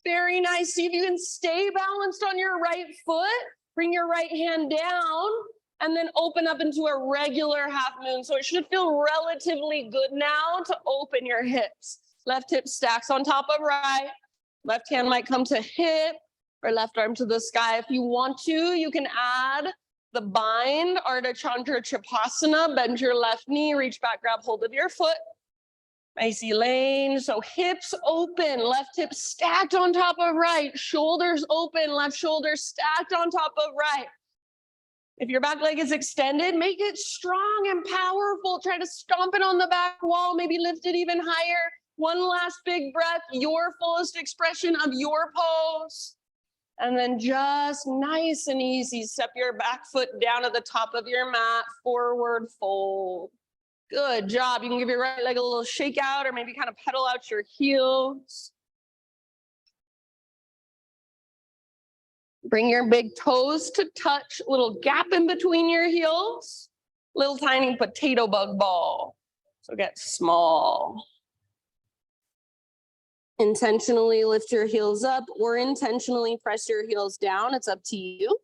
Very nice. See if you can stay balanced on your right foot. Bring your right hand down and then open up into a regular half moon. So it should feel relatively good now to open your hips. Left hip stacks on top of right. Left hand might come to hip or left arm to the sky. If you want to, you can add the bind, Ardha Chandra Trikonasana. Bend your left knee, reach back, grab hold of your foot. Nice Elaine. So hips open, left hip stacked on top of right, shoulders open, left shoulder stacked on top of right. If your back leg is extended, make it strong and powerful. Try to stomp it on the back wall, maybe lift it even higher. One last big breath, your fullest expression of your pose. And then just nice and easy, step your back foot down at the top of your mat, forward fold. Good job. You can give your right leg a little shake out or maybe kind of pedal out your heels. Bring your big toes to touch, little gap in between your heels, little tiny potato bug ball. So get small. Intentionally lift your heels up or intentionally press your heels down. It's up to you.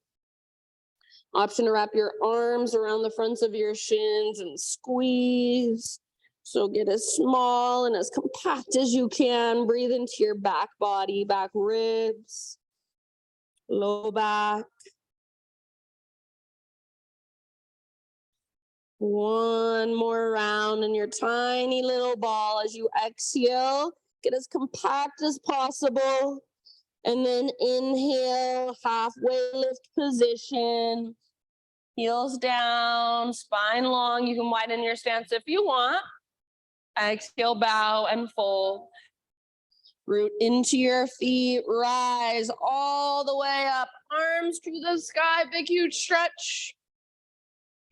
Option to wrap your arms around the fronts of your shins and squeeze. So get as small and as compact as you can. Breathe into your back body, back ribs, low back. One more round in your tiny little ball as you exhale. Get as compact as possible. And then inhale, halfway lift position. Heels down, spine long. You can widen your stance if you want. Exhale, bow and fold. Root into your feet, rise all the way up. Arms to the sky, big huge stretch.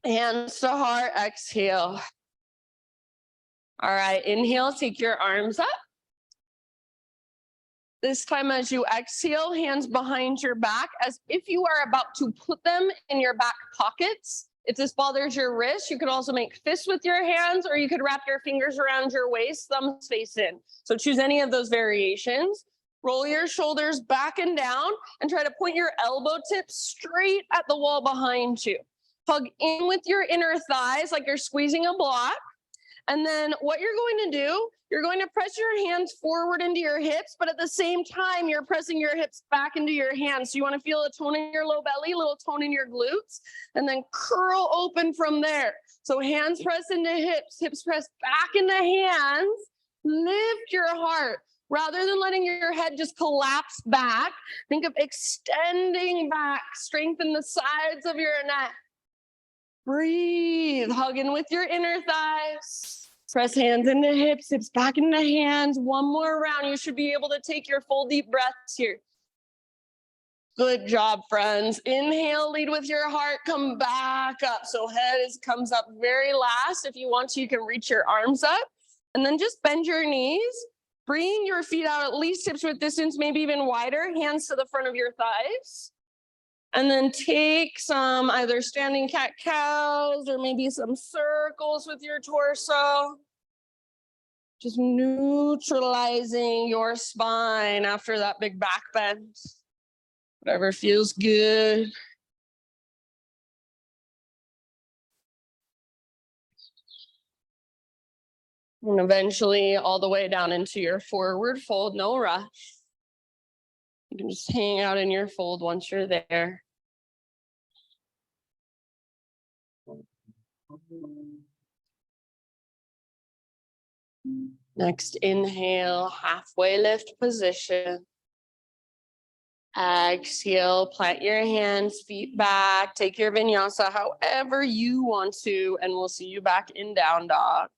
Hands to heart, exhale. All right, inhale, take your arms up. This time as you exhale, hands behind your back as if you are about to put them in your back pockets. If this bothers your wrist, you could also make fists with your hands, or you could wrap your fingers around your waist, thumbs face in. So choose any of those variations. Roll your shoulders back and down and try to point your elbow tips straight at the wall behind you. Hug in with your inner thighs like you're squeezing a block. And then what you're going to do, you're going to press your hands forward into your hips, but at the same time, you're pressing your hips back into your hands. So you want to feel a tone in your low belly, a little tone in your glutes, and then curl open from there. So hands press into hips, hips press back into hands. Lift your heart. Rather than letting your head just collapse back, think of extending back. Strengthen the sides of your neck. Breathe, hug in with your inner thighs. Press hands into hips, hips back into hands. One more round. You should be able to take your full deep breaths here. Good job, friends. Inhale, lead with your heart. Come back up. So head comes up very last. If you want to, you can reach your arms up. And then just bend your knees. Bring your feet out at least hips width distance, maybe even wider. Hands to the front of your thighs. And then take some either standing cat-cows or maybe some circles with your torso. Just neutralizing your spine after that big back bend. Whatever feels good. And eventually all the way down into your forward fold, no rush. You can just hang out in your fold once you're there. Next inhale, halfway lift position. Exhale, plant your hands, feet back, take your vinyasa however you want to, and we'll see you back in down dog.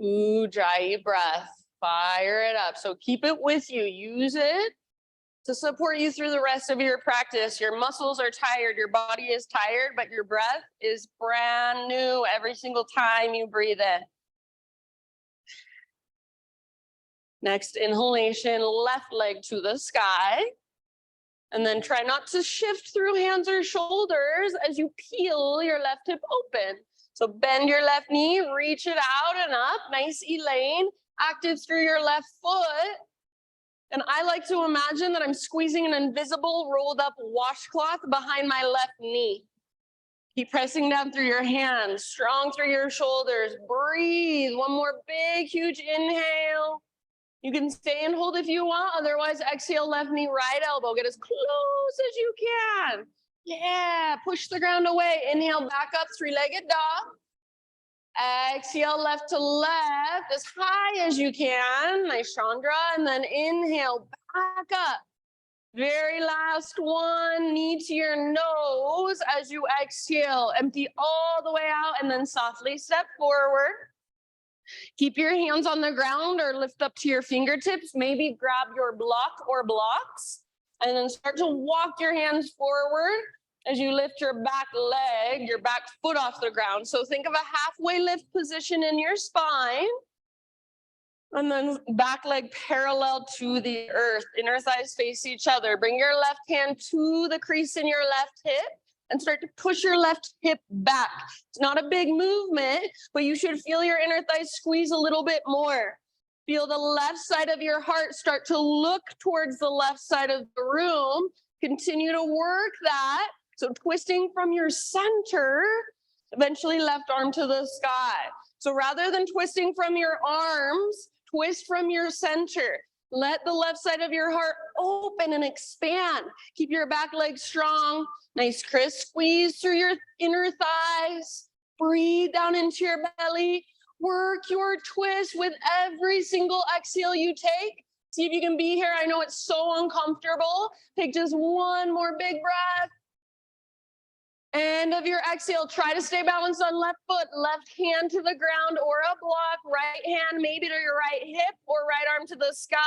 Ujjayi breath, fire it up. So keep it with you, use it to support you through the rest of your practice. Your muscles are tired, your body is tired, but your breath is brand new every single time you breathe in. Next inhalation, left leg to the sky. And then try not to shift through hands or shoulders as you peel your left hip open. So bend your left knee, reach it out and up, nice Elaine, active through your left foot. And I like to imagine that I'm squeezing an invisible rolled up washcloth behind my left knee. Keep pressing down through your hands, strong through your shoulders. Breathe, one more big, huge inhale. You can stay and hold if you want, otherwise exhale, left knee, right elbow. Get as close as you can. Yeah, push the ground away. Inhale, back up, three-legged dog. Exhale, left to left, as high as you can. Nice Chandra. And then inhale, back up. Very last one, knee to your nose as you exhale. Empty all the way out and then softly step forward. Keep your hands on the ground or lift up to your fingertips. Maybe grab your block or blocks and then start to walk your hands forward as you lift your back leg, your back foot off the ground. So think of a halfway lift position in your spine. And then back leg parallel to the earth. Inner thighs face each other. Bring your left hand to the crease in your left hip and start to push your left hip back. It's not a big movement, but you should feel your inner thighs squeeze a little bit more. Feel the left side of your heart start to look towards the left side of the room. Continue to work that. So twisting from your center, eventually left arm to the sky. So rather than twisting from your arms, twist from your center. Let the left side of your heart open and expand. Keep your back leg strong. Nice crisp squeeze through your inner thighs. Breathe down into your belly. Work your twist with every single exhale you take. See if you can be here. I know it's so uncomfortable. Take just one more big breath. End of your exhale, try to stay balanced on left foot, left hand to the ground or a block, right hand maybe to your right hip or right arm to the sky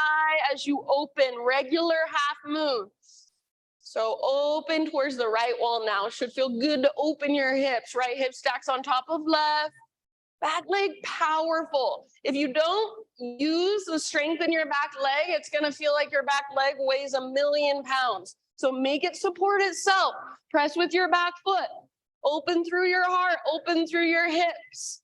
as you open, regular half moon. So open towards the right wall now. Should feel good to open your hips. Right hip stacks on top of left. Back leg powerful. If you don't use the strength in your back leg, it's gonna feel like your back leg weighs 1,000,000 pounds. So make it support itself. Press with your back foot. Open through your heart, open through your hips.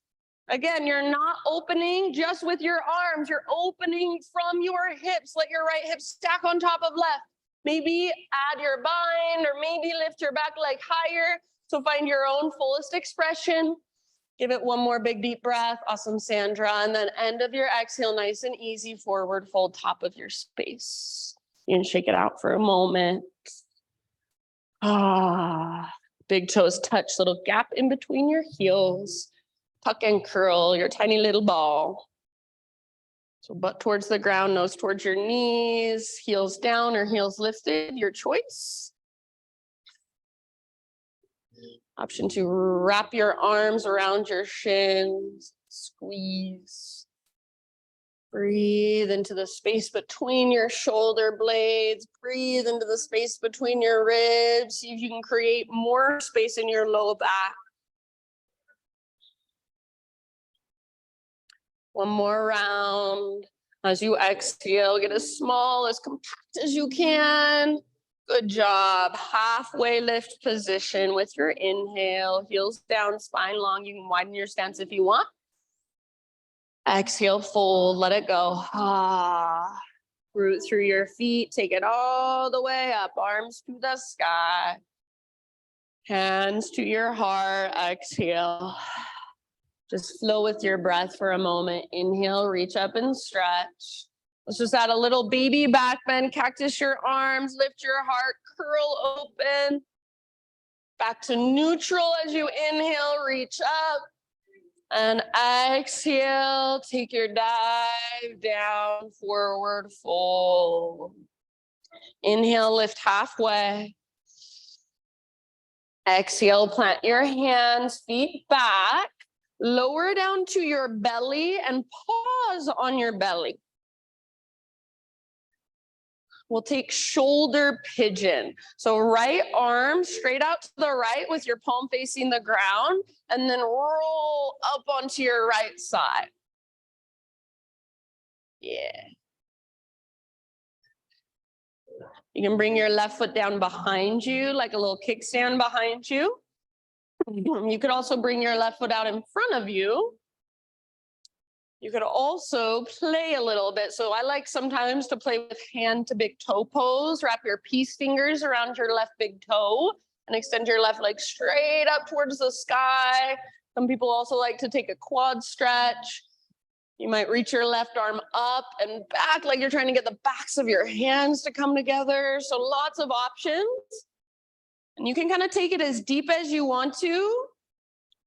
Again, you're not opening just with your arms. You're opening from your hips. Let your right hip stack on top of left. Maybe add your bind or maybe lift your back leg higher. So find your own fullest expression. Give it one more big deep breath. Awesome, Sandra. And then end of your exhale, nice and easy, forward fold, top of your space. You can shake it out for a moment. Big toes touch, little gap in between your heels. Tuck and curl your tiny little ball. So butt towards the ground, nose towards your knees, heels down or heels lifted, your choice. Option to wrap your arms around your shins, squeeze. Breathe into the space between your shoulder blades. Breathe into the space between your ribs. See if you can create more space in your low back. One more round. As you exhale, get as small, as compact as you can. Good job. Halfway lift position with your inhale. Heels down, spine long. You can widen your stance if you want. Exhale, fold, let it go. Ah. Root through your feet, take it all the way up, arms to the sky. Hands to your heart, exhale. Just flow with your breath for a moment. Inhale, reach up and stretch. Let's just add a little baby back bend, cactus your arms, lift your heart, curl open. Back to neutral as you inhale, reach up. And exhale, take your dive down, forward fold. Inhale, lift halfway. Exhale, plant your hands, feet back. Lower down to your belly and pause on your belly. We'll take shoulder pigeon. So right arm straight out to the right with your palm facing the ground, and then roll up onto your right side. Yeah. You can bring your left foot down behind you, like a little kickstand behind you. You could also bring your left foot out in front of you. You could also play a little bit. So I like sometimes to play with hand to big toe pose. Wrap your peace fingers around your left big toe and extend your left leg straight up towards the sky. Some people also like to take a quad stretch. You might reach your left arm up and back like you're trying to get the backs of your hands to come together. So lots of options. And you can kind of take it as deep as you want to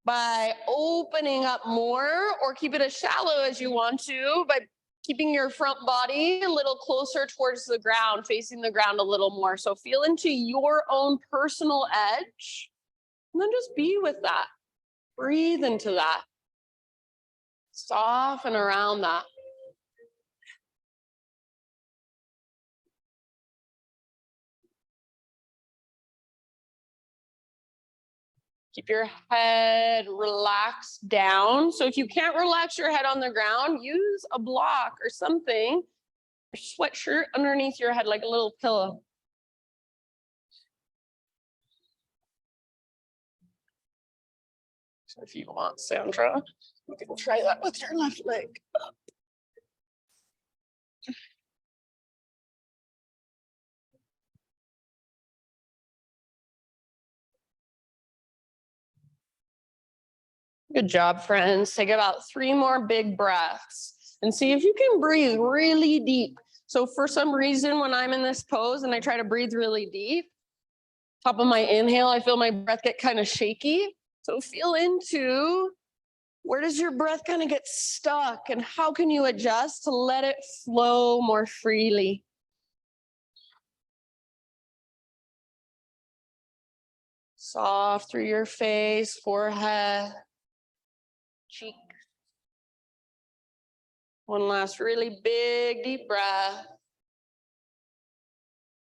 by opening up more, or keep it as shallow as you want to by keeping your front body a little closer towards the ground, facing the ground a little more. So feel into your own personal edge and then just be with that. Breathe into that. Soften around that. Keep your head relaxed down. So if you can't relax your head on the ground, use a block or something, a sweatshirt underneath your head like a little pillow. So if you want, Sandra, you can try that with your left leg. Good job, friends. Take about 3 more big breaths and see if you can breathe really deep. So for some reason, when I'm in this pose and I try to breathe really deep, top of my inhale, I feel my breath get kind of shaky. So feel into where does your breath kind of get stuck and how can you adjust to let it flow more freely? Soft through your face, forehead, cheek. One last really big, deep breath.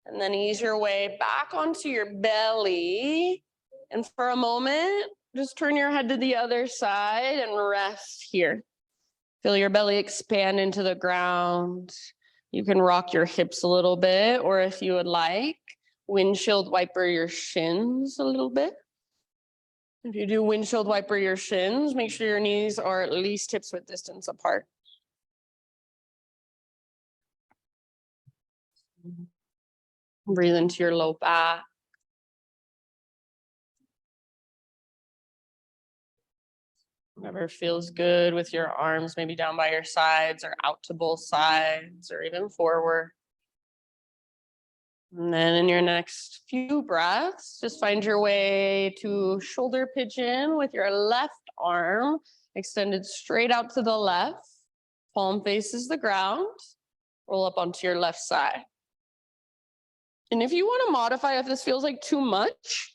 And then ease your way back onto your belly. And for a moment, just turn your head to the other side and rest here. Feel your belly expand into the ground. You can rock your hips a little bit, or if you would like, windshield wiper your shins a little bit. If you do windshield wiper your shins, make sure your knees are at least hips width distance apart. Breathe into your low back. Whatever feels good with your arms, maybe down by your sides or out to both sides or even forward. And then in your next few breaths, just find your way to shoulder pigeon with your left arm extended straight out to the left. Palm faces the ground. Roll up onto your left side. And if you want to modify if this feels like too much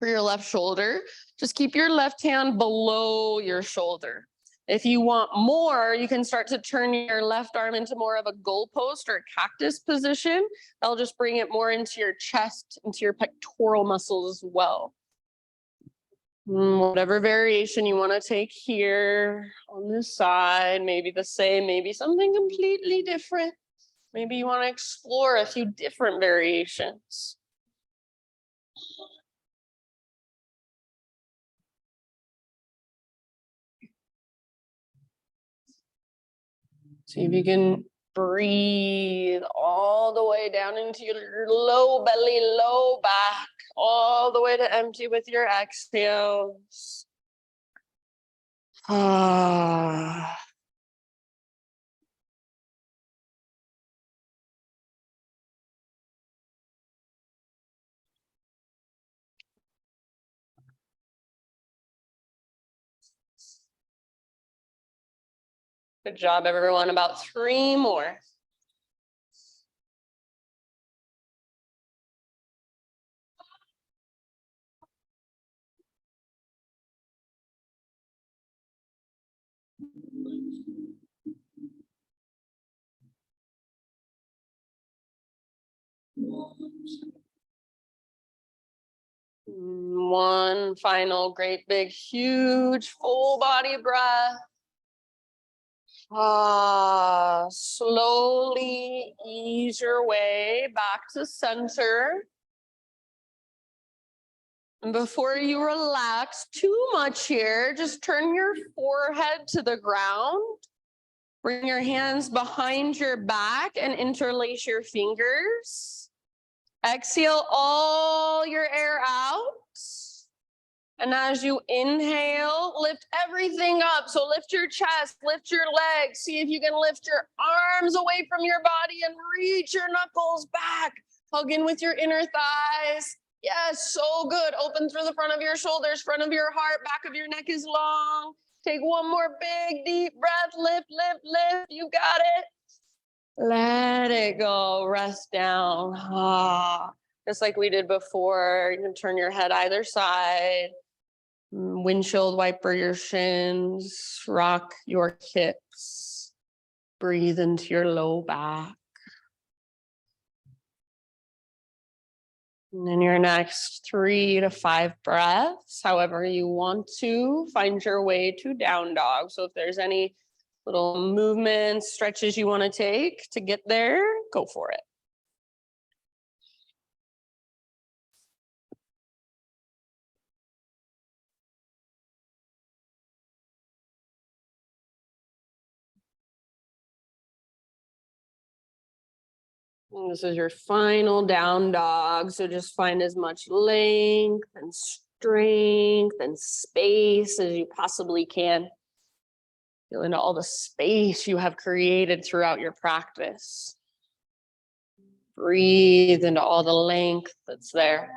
for your left shoulder, just keep your left hand below your shoulder. If you want more, you can start to turn your left arm into more of a goalpost or a cactus position. That'll just bring it more into your chest, into your pectoral muscles as well. Whatever variation you want to take here on this side, maybe the same, maybe something completely different. Maybe you want to explore a few different variations. See if you can breathe all the way down into your low belly, low back, all the way to empty with your exhales. Ah. Good job, everyone. About 3 more. One final great big huge full body breath. Slowly ease your way back to center. And before you relax too much here, just turn your forehead to the ground. Bring your hands behind your back and interlace your fingers. Exhale all your air out. And as you inhale, lift everything up. So lift your chest, lift your legs. See if you can lift your arms away from your body and reach your knuckles back. Hug in with your inner thighs. Yes, so good. Open through the front of your shoulders, front of your heart, back of your neck is long. Take one more big, deep breath. Lift, lift, lift. You got it. Let it go. Rest down. Just like we did before. You can turn your head either side. Windshield wiper your shins. Rock your hips. Breathe into your low back. And then your next 3 to 5 breaths, however you want to, find your way to down dog. So if there's any little movements, stretches you want to take to get there, go for it. And this is your final down dog. So just find as much length and strength and space as you possibly can. Feel into all the space you have created throughout your practice. Breathe into all the length that's there.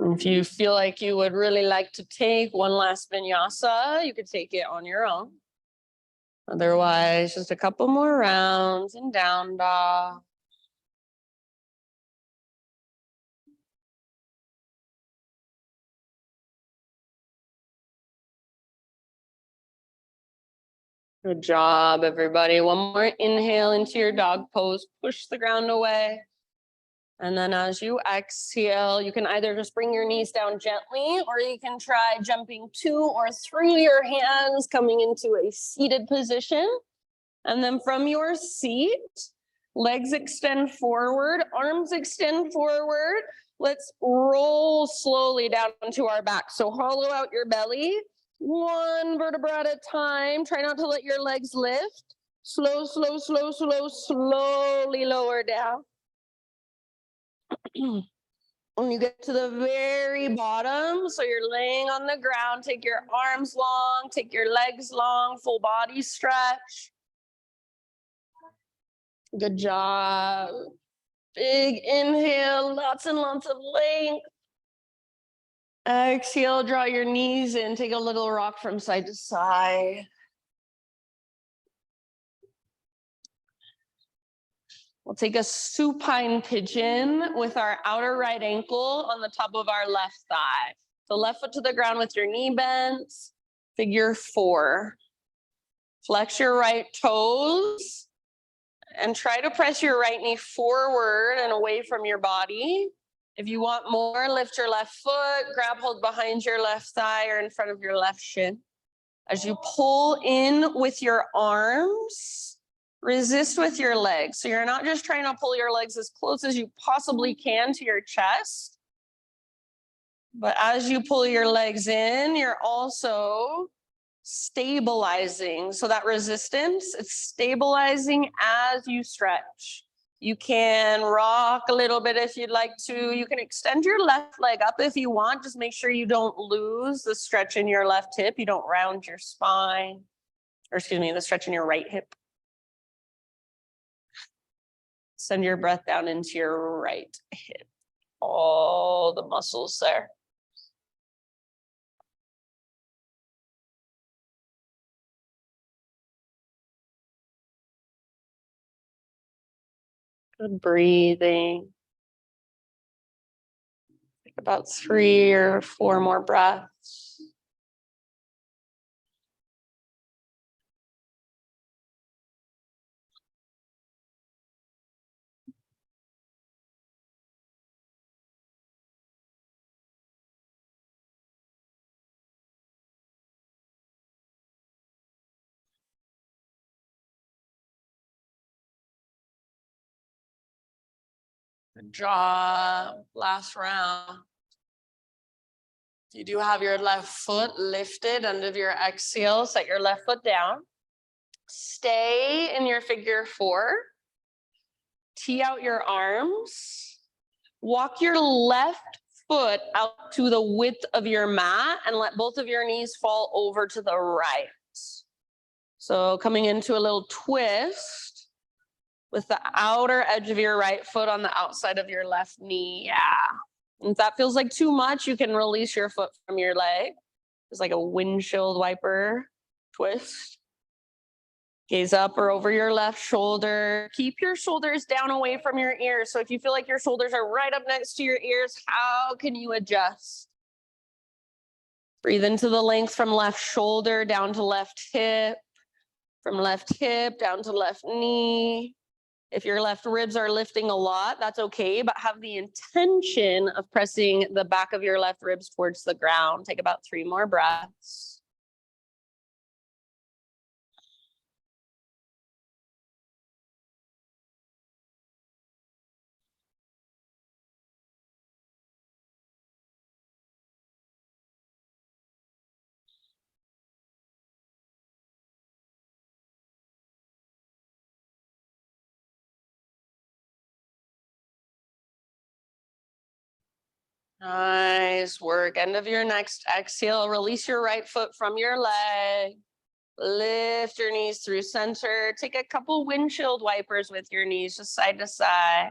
If you feel like you would really like to take one last vinyasa, you could take it on your own. Otherwise, just a couple more rounds in down dog. Good job, everybody. One more inhale into your dog pose. Push the ground away. And then as you exhale, you can either just bring your knees down gently, or you can try jumping to or through your hands, coming into a seated position. And then from your seat, legs extend forward, arms extend forward. Let's roll slowly down to our back. So hollow out your belly, one vertebra at a time. Try not to let your legs lift. Slow, slow, slow, slow, slowly lower down. When you get to the very bottom, so you're laying on the ground, take your arms long, take your legs long, full body stretch. Good job. Big inhale, lots and lots of length. Exhale, draw your knees in, take a little rock from side to side. We'll take a supine pigeon with our outer right ankle on the top of our left thigh. So left foot to the ground with your knee bent, figure 4. Flex your right toes and try to press your right knee forward and away from your body. If you want more, lift your left foot, grab hold behind your left thigh or in front of your left shin. As you pull in with your arms, resist with your legs. So you're not just trying to pull your legs as close as you possibly can to your chest. But as you pull your legs in, you're also stabilizing. So that resistance, it's stabilizing as you stretch. You can rock a little bit if you'd like to. You can extend your left leg up if you want. Just make sure you don't lose the stretch in your left hip. You don't round your spine, or excuse me, the stretch in your right hip. Send your breath down into your right hip. All the muscles there. Good breathing. Take about 3 or 4 more breaths. Good job. Last round. You do have your left foot lifted. End of your exhale, set your left foot down. Stay in your figure 4. Tee out your arms. Walk your left foot out to the width of your mat and let both of your knees fall over to the right. So coming into a little twist with the outer edge of your right foot on the outside of your left knee. Yeah. If that feels like too much, you can release your foot from your leg. It's like a windshield wiper twist. Gaze up or over your left shoulder. Keep your shoulders down away from your ears. So if you feel like your shoulders are right up next to your ears, how can you adjust? Breathe into the length from left shoulder down to left hip, from left hip down to left knee. If your left ribs are lifting a lot, that's okay, but have the intention of pressing the back of your left ribs towards the ground. Take about 3 more breaths. Nice work. End of your next exhale. Release your right foot from your leg. Lift your knees through center. Take a couple windshield wipers with your knees, just side to side.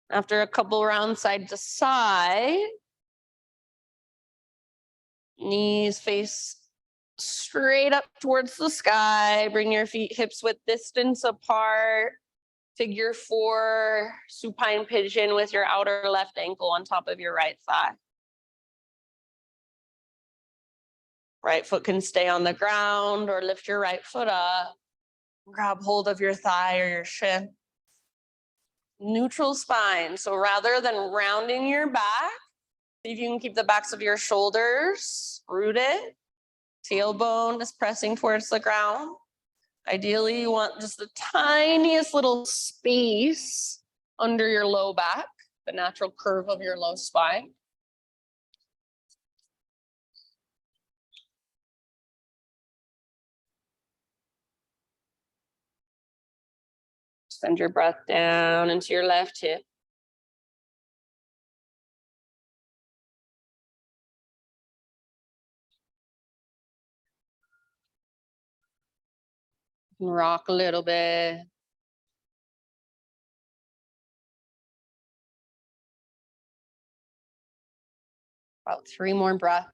After a couple rounds side to side, knees face straight up towards the sky. Bring your feet hips width distance apart. Figure 4, supine pigeon with your outer left ankle on top of your right thigh. Right foot can stay on the ground or lift your right foot up. Grab hold of your thigh or your shin. Neutral spine. So rather than rounding your back, see if you can keep the backs of your shoulders rooted. Tailbone is pressing towards the ground. Ideally, you want just the tiniest little space under your low back, the natural curve of your low spine. Send your breath down into your left hip. Rock a little bit. About 3 more breaths.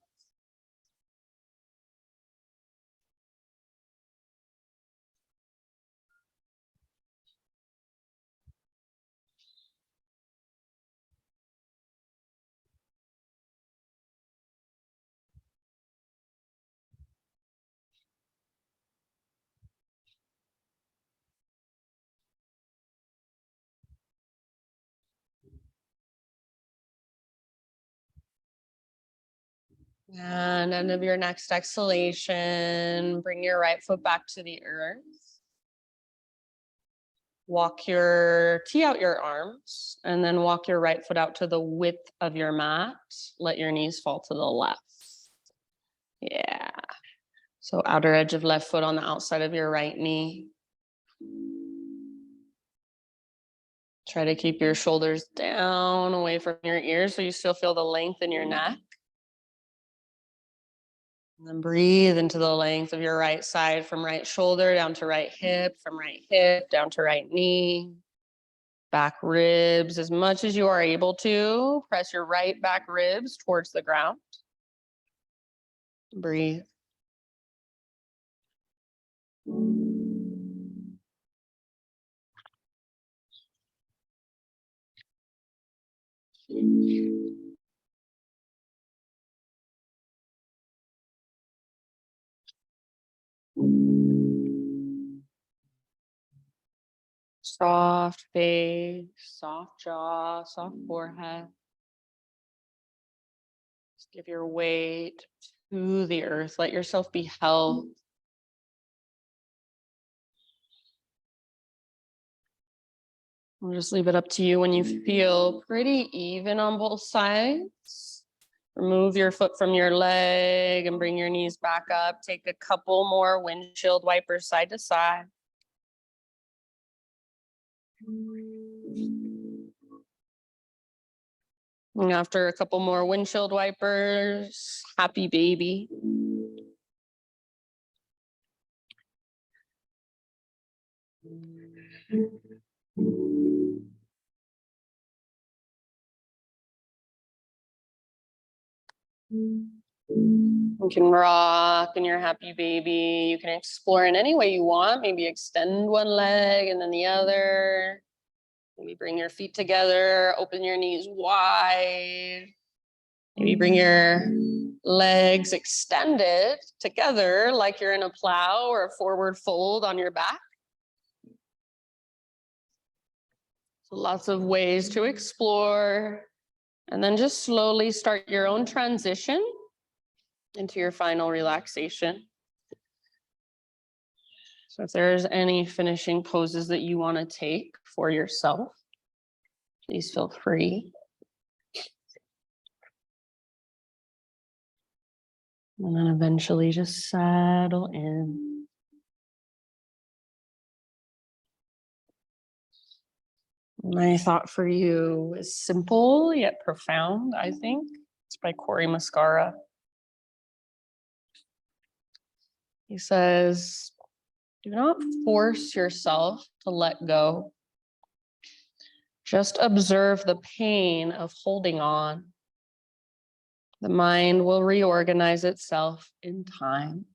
And end of your next exhalation, bring your right foot back to the earth. Tee out your arms and then walk your right foot out to the width of your mat. Let your knees fall to the left. Yeah. So outer edge of left foot on the outside of your right knee. Try to keep your shoulders down away from your ears so you still feel the length in your neck. And then breathe into the length of your right side from right shoulder down to right hip, from right hip down to right knee. Back ribs as much as you are able to. Press your right back ribs towards the ground. Breathe. Soft face, soft jaw, soft forehead. Just give your weight to the earth. Let yourself be held. I'll just leave it up to you when you feel pretty even on both sides. Remove your foot from your leg and bring your knees back up. Take a couple more windshield wipers side to side. And after a couple more windshield wipers, happy baby. You can rock in your happy baby. You can explore in any way you want. Maybe extend one leg and then the other. Maybe bring your feet together, open your knees wide. Maybe bring your legs extended together like you're in a plow or a forward fold on your back. So lots of ways to explore. And then just slowly start your own transition into your final relaxation. So if there's any finishing poses that you want to take for yourself, please feel free. And then eventually just settle in. My thought for you is simple yet profound, I think. It's by Cory Muscara. He says, do not force yourself to let go. Just observe the pain of holding on. The mind will reorganize itself in time.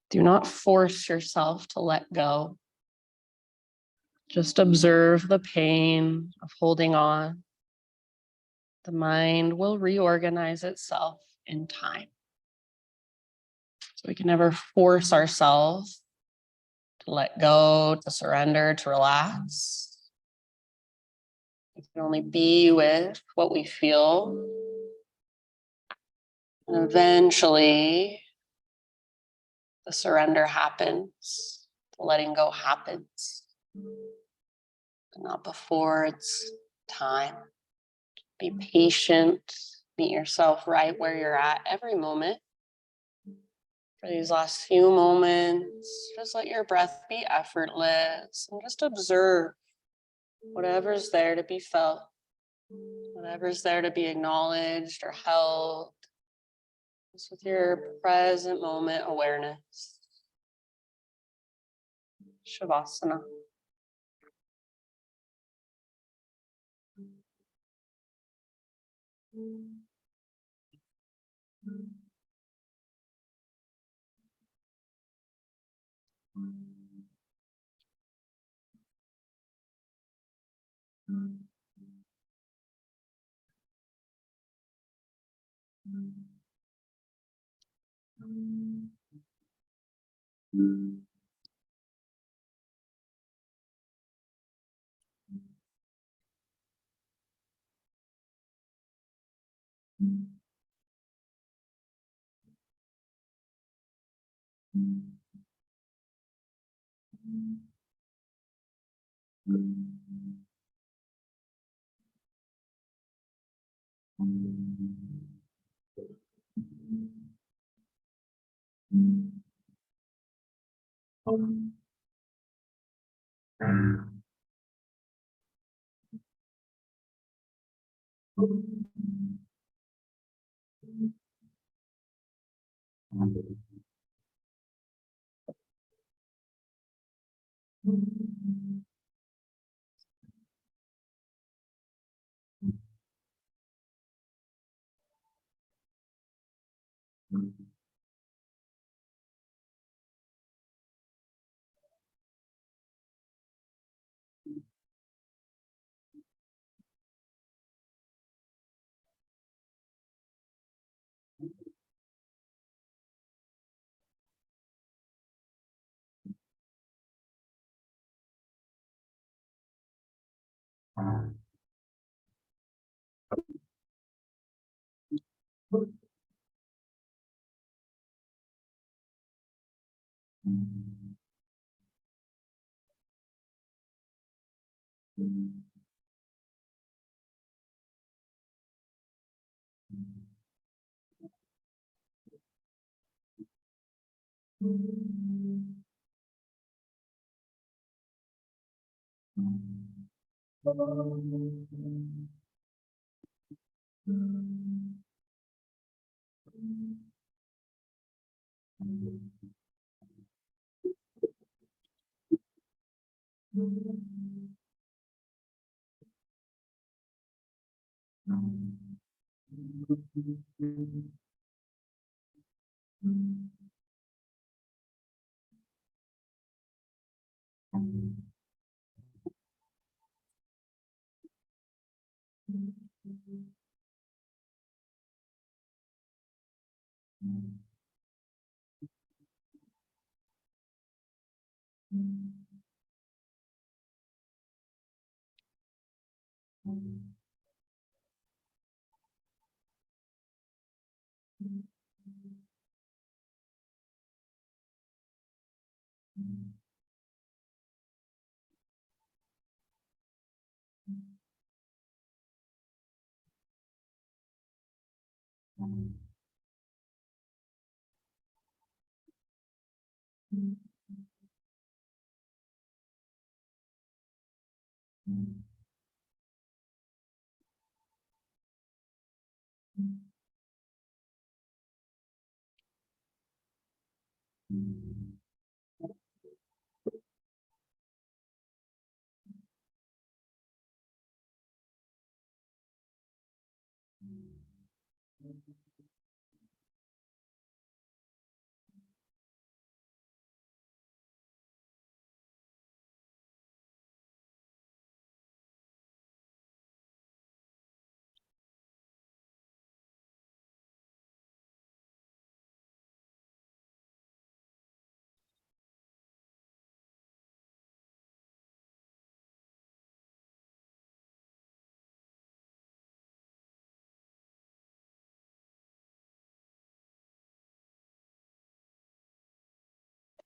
Do not force yourself to let go. Just observe the pain of holding on. The mind will reorganize itself in time. So we can never force ourselves to let go, to surrender, to relax. We can only be with what we feel. And eventually, the surrender happens, the letting go happens, but not before it's time. Be patient, meet yourself right where you're at every moment. For these last few moments, just let your breath be effortless and just observe whatever's there to be felt, whatever's there to be acknowledged or held, just with your present moment awareness. Shavasana.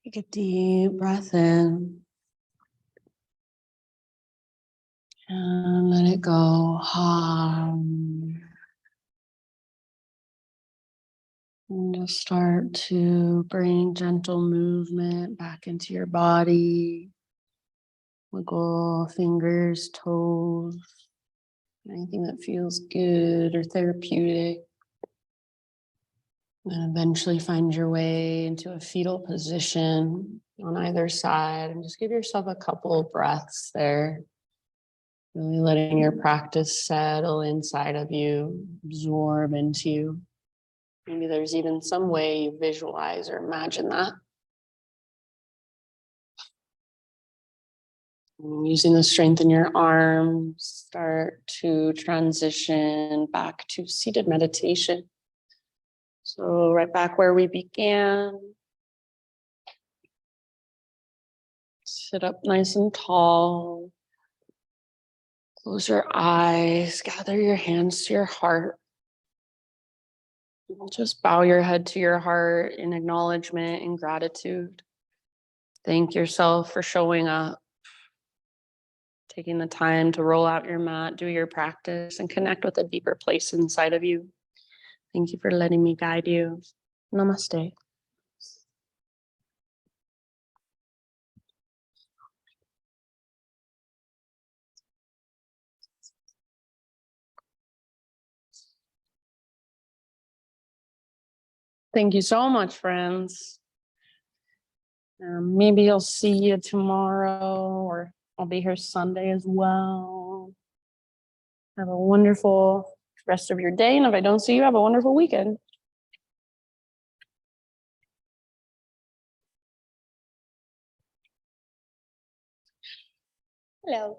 Take a deep breath in and let it go. And just start to bring gentle movement back into your body. Wiggle fingers, toes, anything that feels good or therapeutic. And eventually find your way into a fetal position on either side and just give yourself a couple of breaths there. Really letting your practice settle inside of you, absorb into you. Maybe there's even some way you visualize or imagine that. Using the strength in your arms, start to transition back to seated meditation. So right back where we began. Sit up nice and tall. Close your eyes, gather your hands to your heart. Just bow your head to your heart in acknowledgement and gratitude. Thank yourself for showing up. taking the time to roll out your mat, do your practice, and connect with a deeper place inside of you. Thank you for letting me guide you. Namaste. Thank you so much, friends. Maybe I'll see you tomorrow, or I'll be here Sunday as well. Have a wonderful rest of your day. And if I don't see you, have a wonderful weekend. Hello.